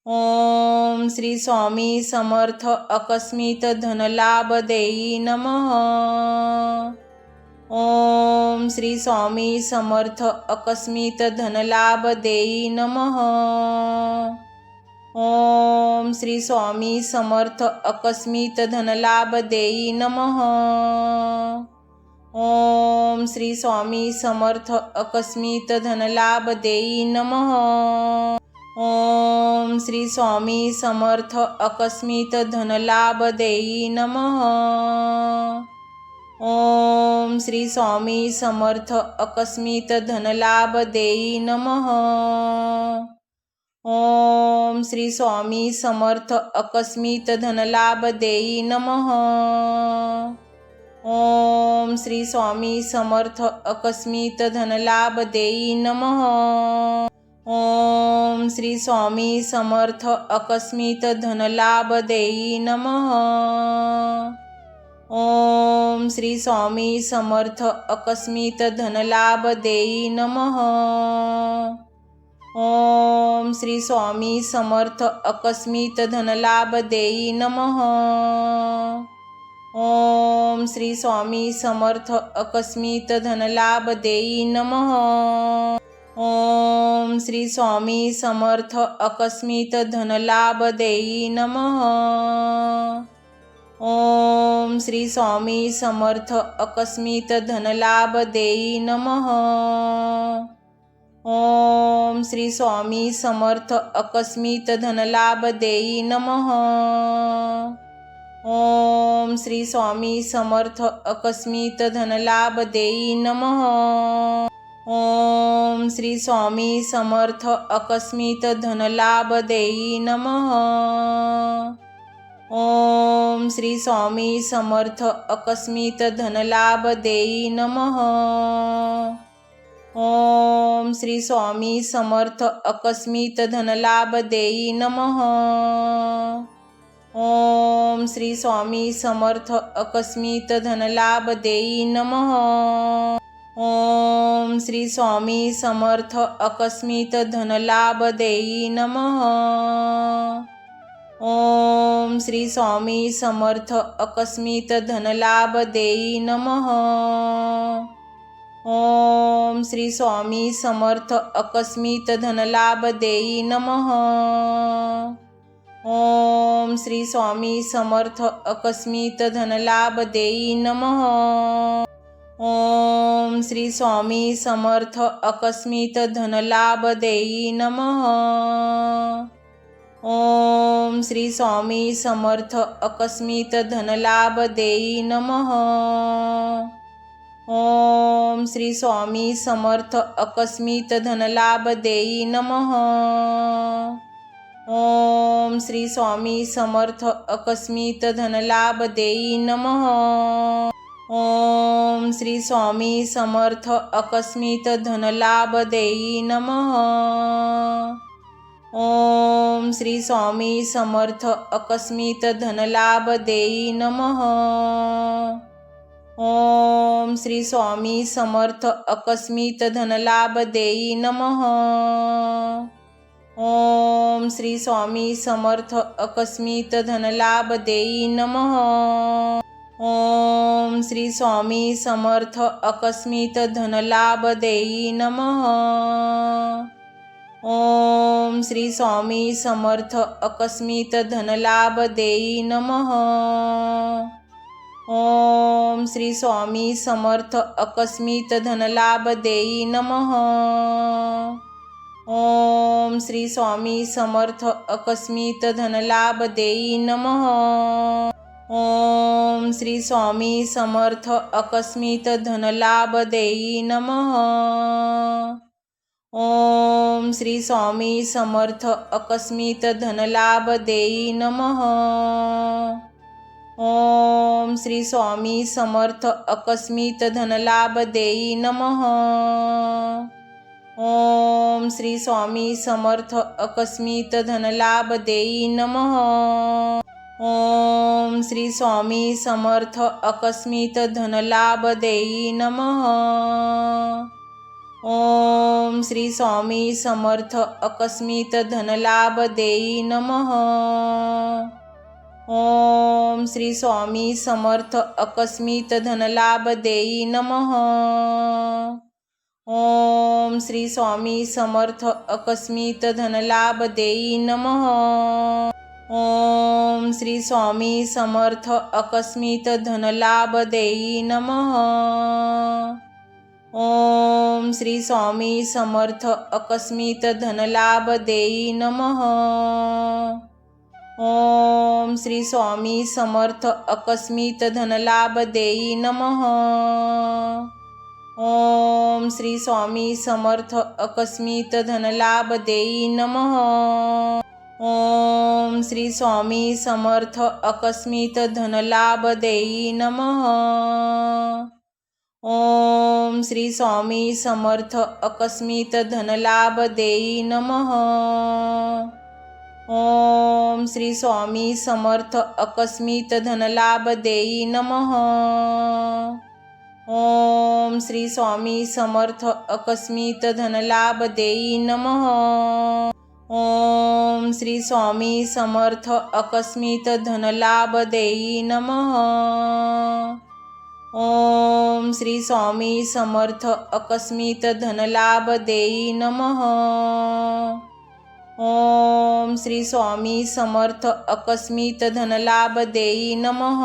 ओम श्री स्वामी समर्थ अकस्मित धनलाभ देई नमः। ओम श्री स्वामी समर्थ अकस्मित धनलाभ देई नमः। ओम श्री स्वामी समर्थ अकस्मित धनलाभ देई नमः। ओम श्री स्वामी समर्थ अकस्मित धनलाभ देई नमः। ओम श्री स्वामी समर्थ अकस्मित धनलाभ देई नमः। ओम श्री स्वामी समर्थ अकस्मित धनलाभ देई नमः। ओम श्री स्वामी समर्थ अकस्मित धनलाभ देई नमः। ओम श्री स्वामी समर्थ अकस्मित धनलाभ देई नमः। ओम श्री स्वामी समर्थ अकस्मित धनलाभ देई नमः। ओम श्री स्वामी समर्थ अकस्मित धनलाभ देई नमः। ओम श्री स्वामी समर्थ अकस्मित धनलाभ देई नमः। ओम श्री स्वामी समर्थ आकस्मित धनलाभ देई नमः। ओम श्री स्वामी समर्थ आकस्मित धनलाभ देई नमः। ओम श्री स्वामी समर्थ आकस्मित धनलाभ देई नमः। ओम श्री स्वामी समर्थ आकस्मित धनलाभ देई नमः। ओम श्री स्वामी समर्थ आकस्मित धनलाभ देई नमः। ओम श्री स्वामी समर्थ आकस्मित धनलाभ देई नमः। ओम श्री स्वामी समर्थ आकस्मित धनलाभ देई नमः। ओम श्री स्वामी समर्थ आकस्मित धनलाभ देई नमः। ओम श्री स्वामी समर्थ आकस्मित धनलाभ देई नमः। ओम श्री स्वामी समर्थ आकस्मित धनलाभ देई नमः। ओम श्री स्वामी समर्थ आकस्मित धनलाभ देई नमः। ओम श्री स्वामी समर्थ आकस्मित धनलाभ देई नमः। ओम श्री स्वामी समर्थ आकस्मित धनलाभ देई नमः। ओम श्री स्वामी समर्थ आकस्मित धनलाभ देई नमः। ओम श्री स्वामी समर्थ आकस्मित धनलाभ देई नमः। ओम श्री स्वामी समर्थ आकस्मित धनलाभ देई नमः। ओम श्री स्वामी समर्थ आकस्मित धनलाभ देई नमः। ओम श्री स्वामी समर्थ आकस्मित धनलाभ देई नमः। ओम श्री स्वामी समर्थ आकस्मित धनलाभ देई नमः। ओम श्री स्वामी समर्थ आकस्मित धनलाभ देई नमः। ओम श्री स्वामी समर्थ आकस्मित धनलाभ देई नमः। ओम श्री स्वामी समर्थ आकस्मित धनलाभ देई नमः। ओम श्री स्वामी समर्थ आकस्मित धनलाभ देई नमः। ओम श्री स्वामी समर्थ आकस्मित धनलाभ देई नमः। ओम श्री स्वामी समर्थ आकस्मित धनलाभ देई नमः। ओम श्री स्वामी समर्थ आकस्मित धनलाभ देई नमः। ओम श्री स्वामी समर्थ आकस्मित धनलाभ देई नमः। ओम श्री स्वामी समर्थ आकस्मित धनलाभ देई नमः। ओम श्री स्वामी समर्थ आकस्मित धनलाभ देई नमः। ओम श्री स्वामी समर्थ आकस्मित धनलाभ देई नमः। ओम श्री स्वामी समर्थ आकस्मित धनलाभ देई नमः। ओम श्री स्वामी समर्थ आकस्मित धनलाभ देई नमः। ओम श्री स्वामी समर्थ आकस्मित धनलाभ देई नमः। ओम श्री स्वामी समर्थ आकस्मित धनलाभ देई नमः। ओम श्री स्वामी समर्थ आकस्मित धनलाभ देई नमः। ओम श्री स्वामी समर्थ आकस्मित धनलाभ देई नमः। ओम श्री स्वामी समर्थ आकस्मित धनलाभ देई नमः। ओम श्री स्वामी समर्थ आकस्मित धनलाभ देई नमः। ओम श्री स्वामी समर्थ आकस्मित धनलाभ देई नमः। ओम श्री स्वामी समर्थ आकस्मित धनलाभ देई नमः। ओम श्री स्वामी समर्थ आकस्मित धनलाभ देई नमः। ओम श्री स्वामी समर्थ आकस्मिक धनलाभ देई नमः। ओम श्री स्वामी समर्थ आकस्मिक धनलाभ देई नमः। ओम श्री स्वामी समर्थ आकस्मिक धनलाभ देई नमः।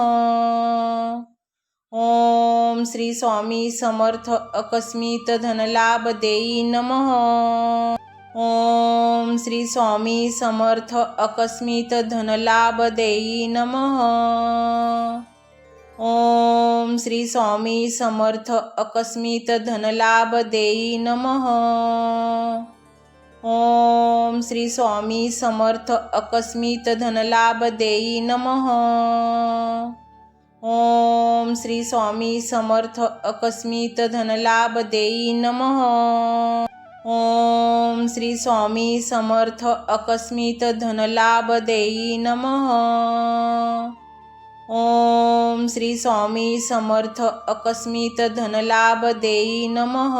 ओम श्री स्वामी समर्थ आकस्मिक धनलाभ देई नमः। ओम श्री स्वामी समर्थ आकस्मिक धनलाभ देई नमः। ओम श्री स्वामी समर्थ आकस्मिक धनलाभ देई नमः। ओम श्री स्वामी समर्थ आकस्मिक धनलाभ देई नमः। ओम श्री स्वामी समर्थ आकस्मिक धनलाभ देई नमः। ओम श्री स्वामी समर्थ आकस्मिक धनलाभ देई नमः। ओम श्री स्वामी समर्थ आकस्मिक धनलाभ देई नमः।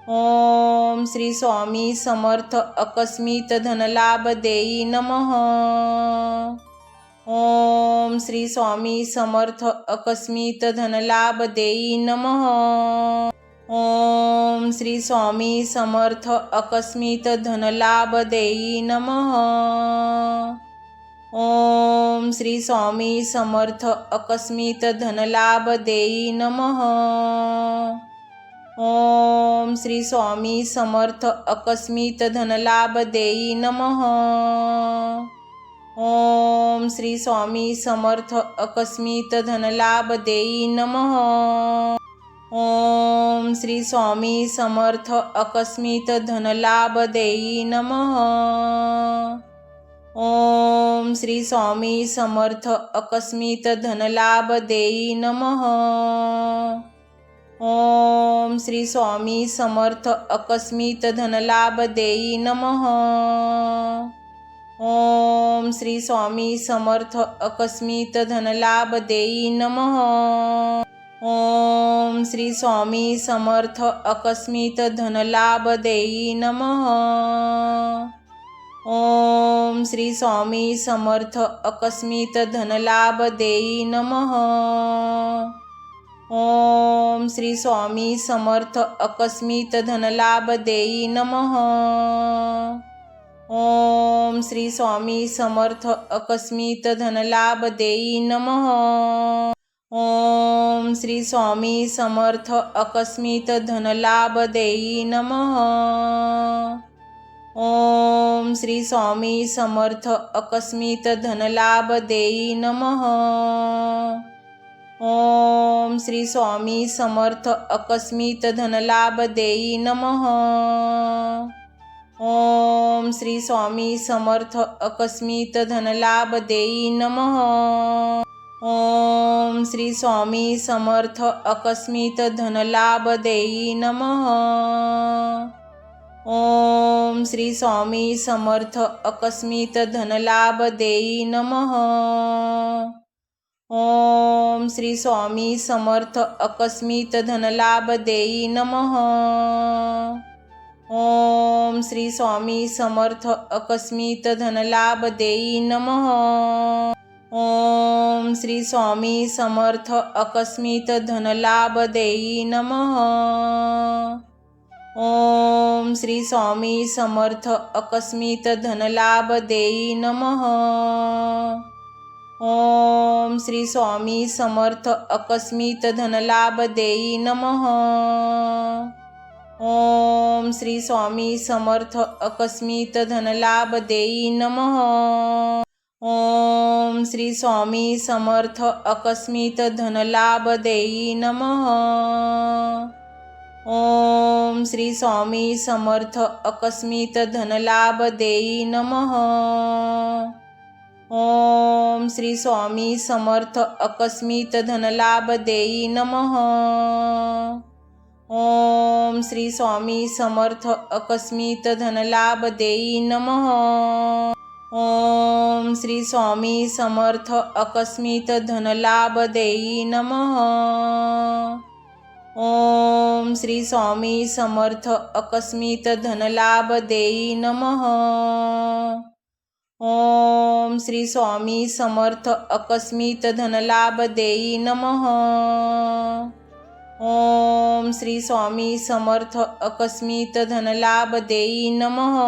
ओम श्री स्वामी समर्थ आकस्मिक धनलाभ देई नमः। ओम श्री स्वामी समर्थ आकस्मिक धनलाभ देई नमः। ओम श्री स्वामी समर्थ आकस्मिक धनलाभ देई नमः। ओम श्री स्वामी समर्थ आकस्मिक धनलाभ देई नमः। ओम श्री स्वामी समर्थ आकस्मिक धनलाभ देई नमः। ओम श्री स्वामी समर्थ आकस्मिक धनलाभ देई नमः। ओम श्री स्वामी समर्थ आकस्मिक धनलाभ देई नमः। ओम श्री स्वामी समर्थ आकस्मिक धनलाभ देई नमः। ओम श्री स्वामी समर्थ आकस्मिक धनलाभ देई नमः। ओम श्री स्वामी समर्थ आकस्मिक धनलाभ देई नमः। ओम श्री स्वामी समर्थ आकस्मिक धनलाभ देई नमः। ओम श्री स्वामी समर्थ आकस्मिक धनलाभ देई नमः। ओम श्री स्वामी समर्थ आकस्मिक धनलाभ देई नमः। ओम श्री स्वामी समर्थ आकस्मिक धनलाभ देई नमः। ओम श्री स्वामी समर्थ आकस्मिक धनलाभ देई नमः। ओम श्री स्वामी समर्थ आकस्मिक धनलाभ देई नमः। ओम श्री स्वामी समर्थ आकस्मिक धनलाभ देई नमः। ओम श्री स्वामी समर्थ आकस्मिक धनलाभ देई नमः। ओम श्री स्वामी समर्थ आकस्मिक धनलाभ देई नमः। ओम श्री स्वामी समर्थ आकस्मिक धनलाभ देई नमः। ओम श्री स्वामी समर्थ आकस्मिक धनलाभ देई नमः। ओम श्री स्वामी समर्थ आकस्मिक धनलाभ देई नमः। ओम श्री स्वामी समर्थ आकस्मिक धनलाभ देई नमः। ओम श्री स्वामी समर्थ आकस्मिक धनलाभ देई नमः। ओम श्री स्वामी समर्थ आकस्मिक धनलाभ देई नमः। ओम श्री स्वामी समर्थ आकस्मिक धनलाभ देई नमः। ओम श्री स्वामी समर्थ आकस्मिक धनलाभ देई नमः। ओम श्री स्वामी समर्थ आकस्मिक धनलाभ देई नमः। ओम श्री स्वामी समर्थ आकस्मिक धनलाभ देई नमः। ओम श्री स्वामी समर्थ आकस्मिक धनलाभ देई नमः। ओम श्री स्वामी समर्थ आकस्मिक धनलाभ देई नमः। ओम श्री स्वामी समर्थ आकस्मिक धनलाभ देई नमः। ओम श्री स्वामी समर्थ आकस्मिक धनलाभ देई नमः। ओम श्री स्वामी समर्थ आकस्मिक धनलाभ देई नमः।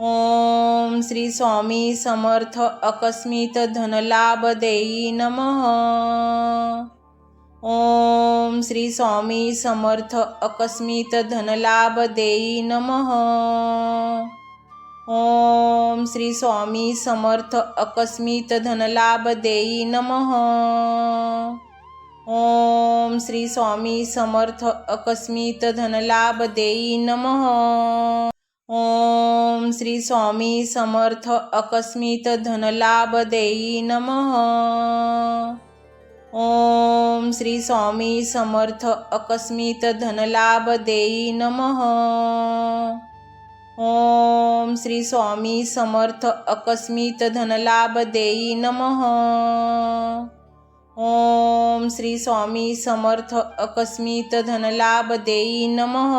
ओम श्री स्वामी समर्थ आकस्मिक धनलाभ देई नमः। ओम श्री स्वामी समर्थ आकस्मिक धनलाभ देई नमः। ओम श्री स्वामी समर्थ आकस्मिक धनलाभ देई नमः। ओम श्री स्वामी समर्थ आकस्मिक धनलाभ देई नमः। ओम श्री स्वामी समर्थ आकस्मिक धनलाभ देई नमः। ओम श्री स्वामी समर्थ आकस्मिक धनलाभ देई नमः। ओम श्री स्वामी समर्थ आकस्मिक धनलाभ देई नमः। ओम श्री स्वामी समर्थ आकस्मिक धनलाभ देई नमः।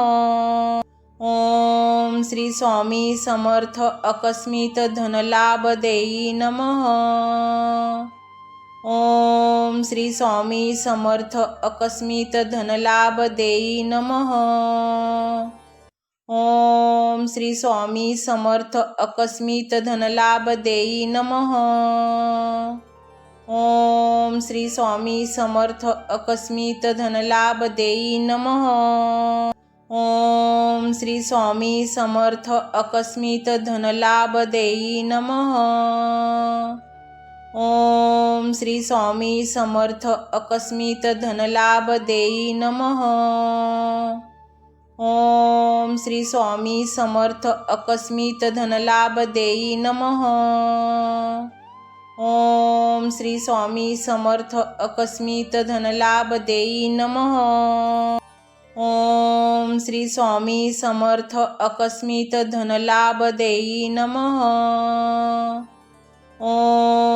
ओम श्री स्वामी समर्थ आकस्मिक धनलाभ देई नमः। ओम श्री स्वामी समर्थ आकस्मिक धनलाभ देई नमः। ओम श्री स्वामी समर्थ आकस्मिक धनलाभ देई नमः। ओम श्री स्वामी समर्थ आकस्मिक धनलाभ देई नमः। ओम श्री स्वामी समर्थ आकस्मिक धनलाभ देई नमः। ओम श्री स्वामी समर्थ आकस्मिक धनलाभ देई नमः। ओम श्री स्वामी समर्थ आकस्मिक धनलाभ देई नमः। ओम श्री स्वामी समर्थ आकस्मिक धनलाभ देई नमः। ओम श्री स्वामी समर्थ आकस्मिक धनलाभ देई नमः।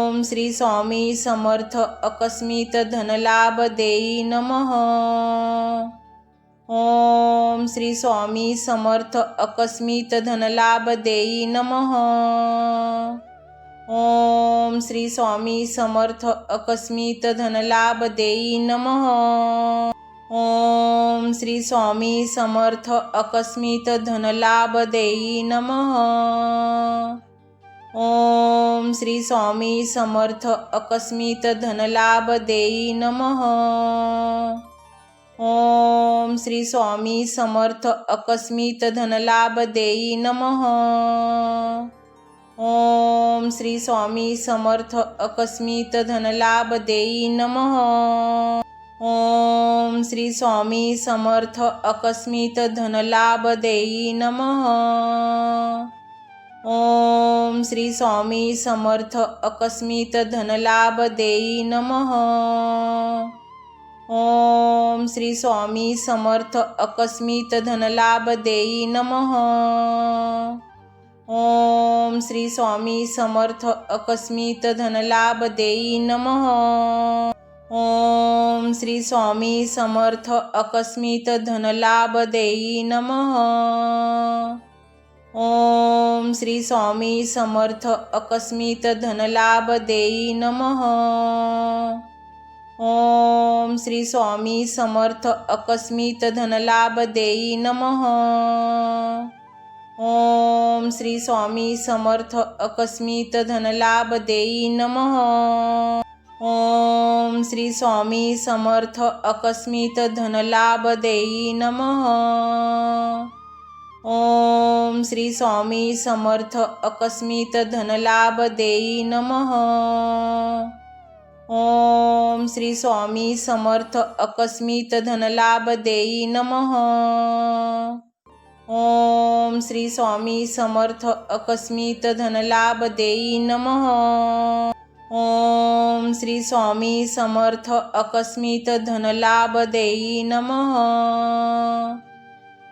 ओम श्री स्वामी समर्थ आकस्मिक धनलाभ देई नमः। ओम श्री स्वामी समर्थ आकस्मिक धनलाभ देई नमः। ओम श्री स्वामी समर्थ आकस्मिक धनलाभ देई नमः। ओम श्री स्वामी समर्थ आकस्मिक धनलाभ देई नमः। ओम श्री स्वामी समर्थ आकस्मिक धनलाभ देई नमः। ओम श्री स्वामी समर्थ आकस्मिक धनलाभ देई नमः। ओम श्री स्वामी समर्थ आकस्मिक धनलाभ देई नमः। ओम श्री स्वामी समर्थ आकस्मिक धनलाभ देई नमः। ओम श्री स्वामी समर्थ आकस्मिक धनलाभ देई नमः। ओम श्री स्वामी समर्थ आकस्मिक धनलाभ देई नमः। ओम श्री स्वामी समर्थ आकस्मिक धनलाभ देई नमः। ओम श्री स्वामी समर्थ आकस्मिक धनलाभ देई नमः। ओम श्री स्वामी समर्थ आकस्मिक धनलाभ देई नमः। ओम श्री स्वामी समर्थ आकस्मिक धनलाभ देई नमः। ओम श्री स्वामी समर्थ आकस्मिक धनलाभ देई नमः। ओम श्री स्वामी समर्थ आकस्मिक धनलाभ देई नमः। ओम श्री स्वामी समर्थ आकस्मिक धनलाभ देई नमः। ओम श्री स्वामी समर्थ आकस्मिक धनलाभ देई नमः। ओम श्री स्वामी समर्थ आकस्मिक धनलाभ देई नमः। ओम श्री स्वामी समर्थ आकस्मिक धनलाभ देई नमः।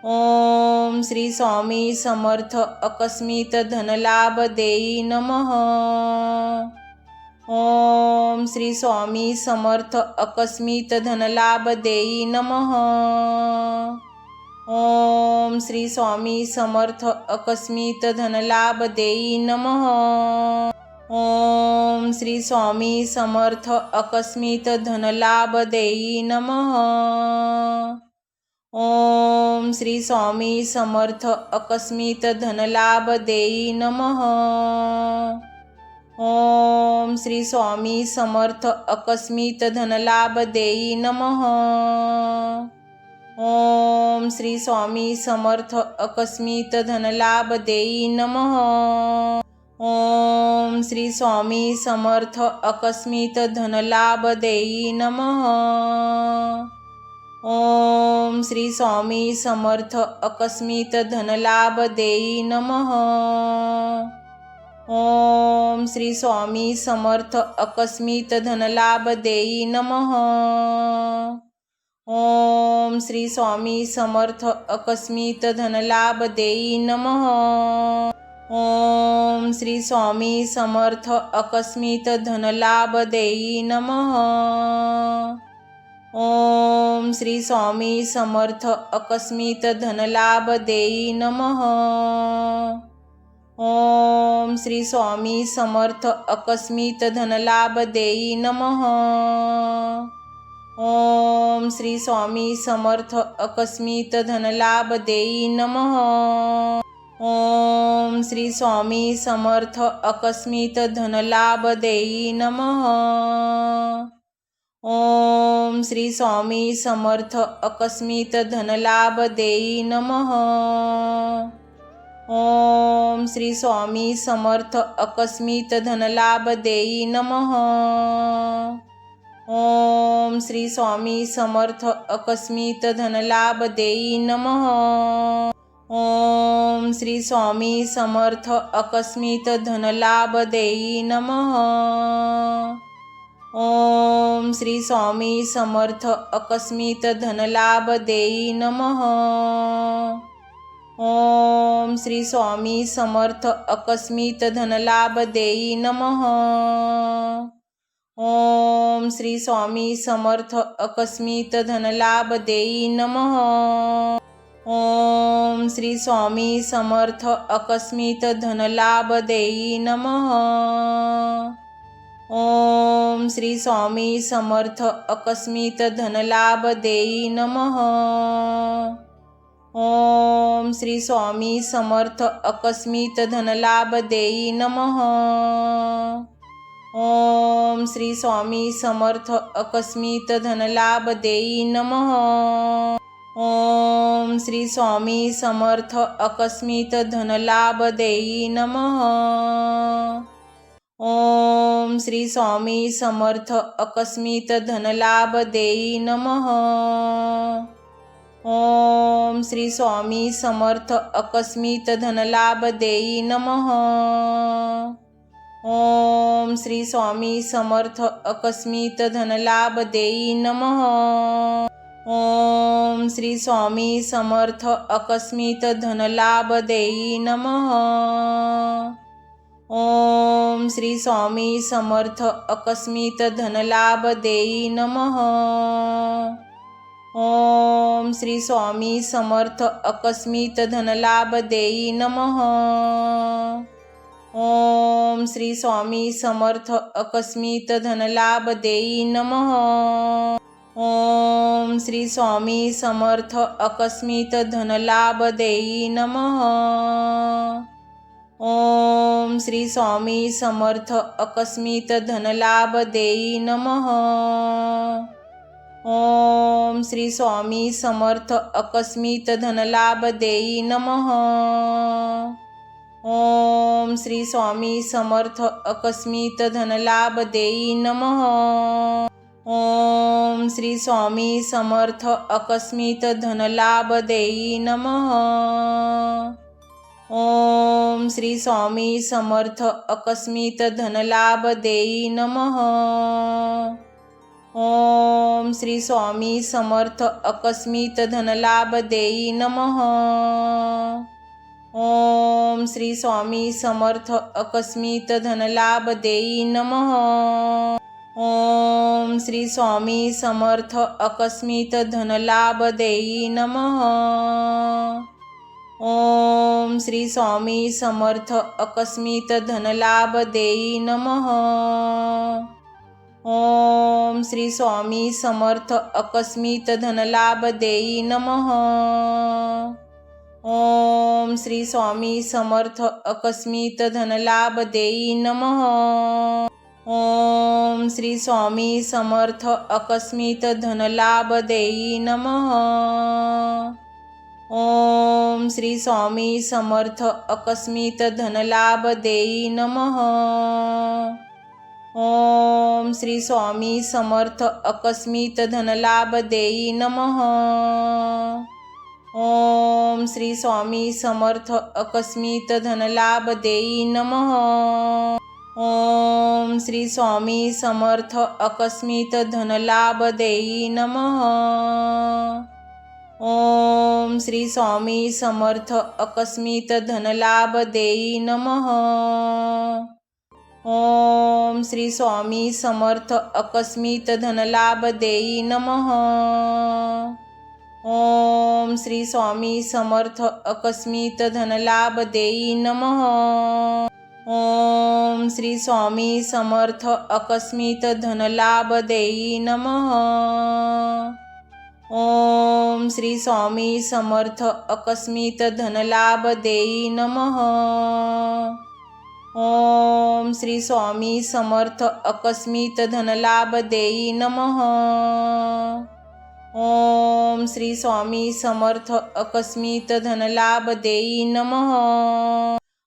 ओम श्री स्वामी समर्थ आकस्मिक धनलाभ देई नमः। ओम श्री स्वामी समर्थ अकस्मित धनलाभ देई नमः। ओम श्री स्वामी समर्थ अकस्मित धनलाभ देई नमः। ओम श्री स्वामी समर्थ अकस्मित धनलाभ देई नमः। ओम श्री स्वामी समर्थ अकस्मित धनलाभ देई नमः। ओम श्री स्वामी समर्थ अकस्मित धनलाभ देई नमः। ओम श्री स्वामी समर्थ अकस्मित धनलाभ देई नमः। ओम श्री स्वामी समर्थ अकस्मित धनलाभ देई नमः। ओम श्री स्वामी समर्थ अकस्मित धनलाभ देई नमः। ओम श्री स्वामी समर्थ अकस्मित धनलाभ देई नमः। ओम श्री स्वामी समर्थ अकस्मित धनलाभ देई नमः। ओम श्री स्वामी समर्थ अकस्मित धनलाभ देई नमः। ओम श्री स्वामी समर्थ अकस्मित धनलाभ देई नमः। ओम श्री स्वामी समर्थ अकस्मित धनलाभ देई नमः। ओम श्री स्वामी समर्थ अकस्मित धनलाभ देई नमः। ओम श्री स्वामी समर्थ अकस्मित धनलाभ देई नमः। ओम श्री स्वामी समर्थ अकस्मित धनलाभ देई नमः। ओम श्री स्वामी समर्थ अकस्मित धनलाभ देई नमः। ओम श्री स्वामी समर्थ अकस्मित धनलाभ देई नमः। ओम श्री स्वामी समर्थ अकस्मित धनलाभ देई नमः। ओम श्री स्वामी समर्थ अकस्मित धनलाभ देई नमः। ओम श्री स्वामी समर्थ अकस्मित धनलाभ देई नमः। ओम श्री स्वामी समर्थ अकस्मित धनलाभ देई नमः। ओम श्री स्वामी समर्थ अकस्मित धनलाभ देई नमः। ओम श्री स्वामी समर्थ अकस्मित धनलाभ देई नमः। ओम श्री स्वामी समर्थ अकस्मित धनलाभ देई नमः। ओम श्री स्वामी समर्थ अकस्मित धनलाभ देई नमः। ओम श्री स्वामी समर्थ अकस्मित धनलाभ देई नमः। ओम श्री स्वामी समर्थ अकस्मित धनलाभ देई नमः। ओम श्री स्वामी समर्थ अकस्मित धनलाभ देई नमः। ओम श्री स्वामी समर्थ अकस्मित धनलाभ देई नमः। ओम श्री स्वामी समर्थ अकस्मित धनलाभ देई नमः। ओम श्री स्वामी समर्थ अकस्मित धनलाभ देई नमः। ओम श्री स्वामी समर्थ अकस्मित धनलाभ देई नमः। ओम श्री स्वामी समर्थ अकस्मित धनलाभ देई नमः। ओम श्री स्वामी समर्थ अकस्मित धनलाभ देई नमः। ओम श्री स्वामी समर्थ अकस्मित धनलाभ देई नमः। ओम श्री स्वामी समर्थ अकस्मित धनलाभ देई नमः। ओम श्री स्वामी समर्थ अकस्मित धनलाभ देई नमः। ओम श्री स्वामी समर्थ अकस्मित धनलाभ देई नमः। ओम श्री स्वामी समर्थ अकस्मित धनलाभ देई नमः। ओम श्री स्वामी समर्थ अकस्मित धनलाभ देई नमः। ओम श्री स्वामी समर्थ आकस्मित धनलाभ देई नमः। ओम श्री स्वामी समर्थ आकस्मित धनलाभ देई नमः। ओम श्री स्वामी समर्थ आकस्मित धनलाभ देई नमः। ओम श्री स्वामी समर्थ आकस्मित धनलाभ देई नमः। ओम श्री स्वामी समर्थ आकस्मित धनलाभ देई नमः। ओम श्री स्वामी समर्थ आकस्मित धनलाभ देई नमः। ओम श्री स्वामी समर्थ आकस्मित धनलाभ देई नमः। ओम श्री स्वामी समर्थ आकस्मित धनलाभ देई नमः। ओम श्री स्वामी समर्थ आकस्मित धनलाभ देई नमः। ओम श्री स्वामी समर्थ आकस्मित धनलाभ देई नमः। ओम श्री स्वामी समर्थ आकस्मित धनलाभ देई नमः। ओम श्री स्वामी समर्थ आकस्मित धनलाभ देई नमः। ओम श्री स्वामी समर्थ आकस्मित धनलाभ देई नमः। ओम श्री स्वामी समर्थ आकस्मित धनलाभ देई नमः। ओम श्री स्वामी समर्थ आकस्मित धनलाभ देई नमः। ओम श्री स्वामी समर्थ आकस्मित धनलाभ देई नमः। ओम श्री स्वामी समर्थ आकस्मित धनलाभ देई नमः।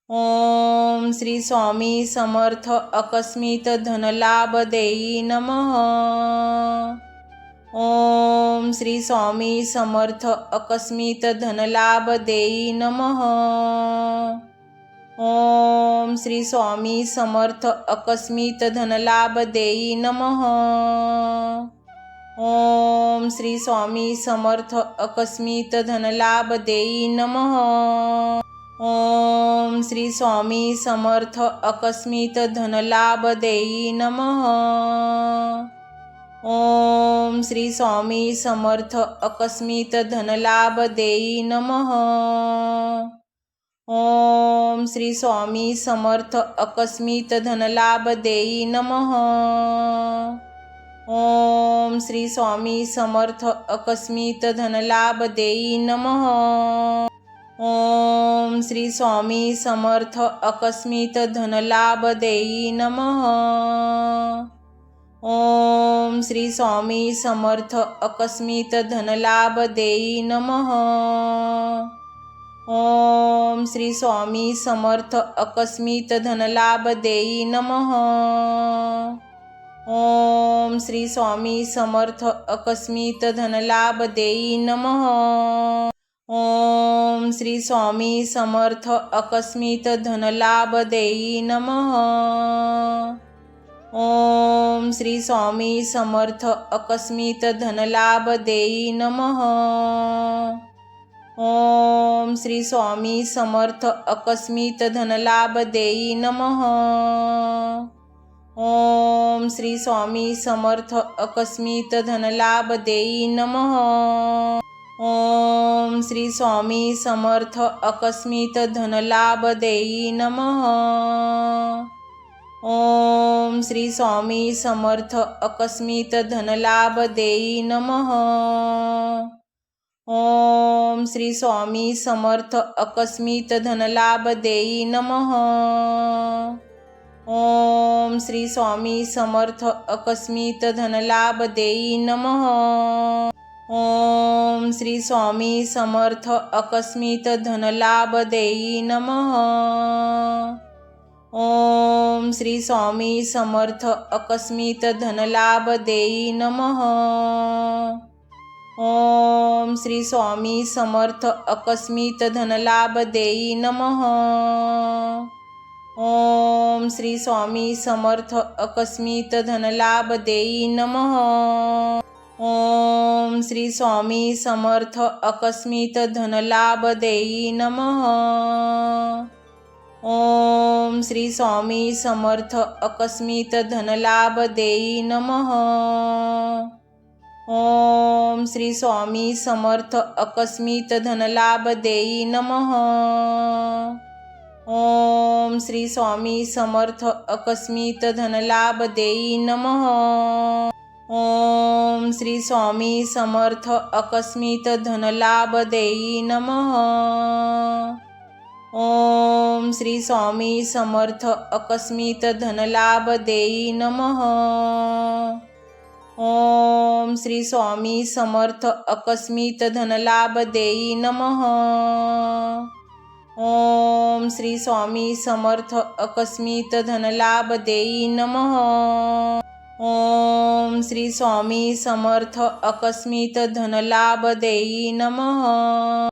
ओम श्री स्वामी समर्थ आकस्मित धनलाभ देई नमः। ओम श्री स्वामी समर्थ आकस्मित धनलाभ देई नमः। ओम श्री स्वामी समर्थ आकस्मित धनलाभ देई नमः। ओम श्री स्वामी समर्थ आकस्मित धनलाभ देई नमः। ओम श्री स्वामी समर्थ आकस्मित धनलाभ देई नमः। ओम श्री स्वामी समर्थ आकस्मित धनलाभ देई नमः। ओम श्री स्वामी समर्थ आकस्मित धनलाभ देई नमः। ओम श्री स्वामी समर्थ आकस्मित धनलाभ देई नमः। ओम श्री स्वामी समर्थ आकस्मित धनलाभ देई नमः। ओम श्री स्वामी समर्थ आकस्मित धनलाभ देई नमः। ओम श्री स्वामी समर्थ आकस्मित धनलाभ देई नमः। ओम श्री स्वामी समर्थ आकस्मित धनलाभ देई नमः। ओम श्री स्वामी समर्थ आकस्मित धनलाभ देई नमः। ओम श्री स्वामी समर्थ आकस्मित धनलाभ देई नमः। ओम श्री स्वामी समर्थ आकस्मित धनलाभ देई नमः। ओम श्री स्वामी समर्थ आकस्मित धनलाभ देई नमः। ओम श्री स्वामी समर्थ आकस्मित धनलाभ देई नमः। ओम श्री स्वामी समर्थ आकस्मित धनलाभ देई नमः। ओम श्री स्वामी समर्थ आकस्मित धनलाभ देई नमः। ओम श्री स्वामी समर्थ आकस्मित धनलाभ देई नमः। ओम श्री स्वामी समर्थ आकस्मित धनलाभ देई नमः। ओम श्री स्वामी समर्थ आकस्मित धनलाभ देई नमः। ओम श्री स्वामी समर्थ आकस्मित धनलाभ देई नमः। ओम श्री स्वामी समर्थ आकस्मित धनलाभ देई नमः। ओम श्री स्वामी समर्थ अकस्मित धनलाभ देई नमः. ओम श्री स्वामी समर्थ अकस्मित धनलाभ देई नमः. ओम श्री स्वामी समर्थ अकस्मित धनलाभ देई नमः. ओम श्री स्वामी समर्थ अकस्मित धनलाभ देई नमः. ओम श्री स्वामी समर्थ अकस्मित धनलाभ देई नमः. ओम श्री स्वामी समर्थ अकस्मित धनलाभ देई नमः. ओम श्री स्वामी समर्थ अकस्मित धनलाभ देई नमः. ओम श्री स्वामी समर्थ अकस्मित धनलाभ देई नमः. ओम श्री स्वामी समर्थ अकस्मित धनलाभ देई नमः.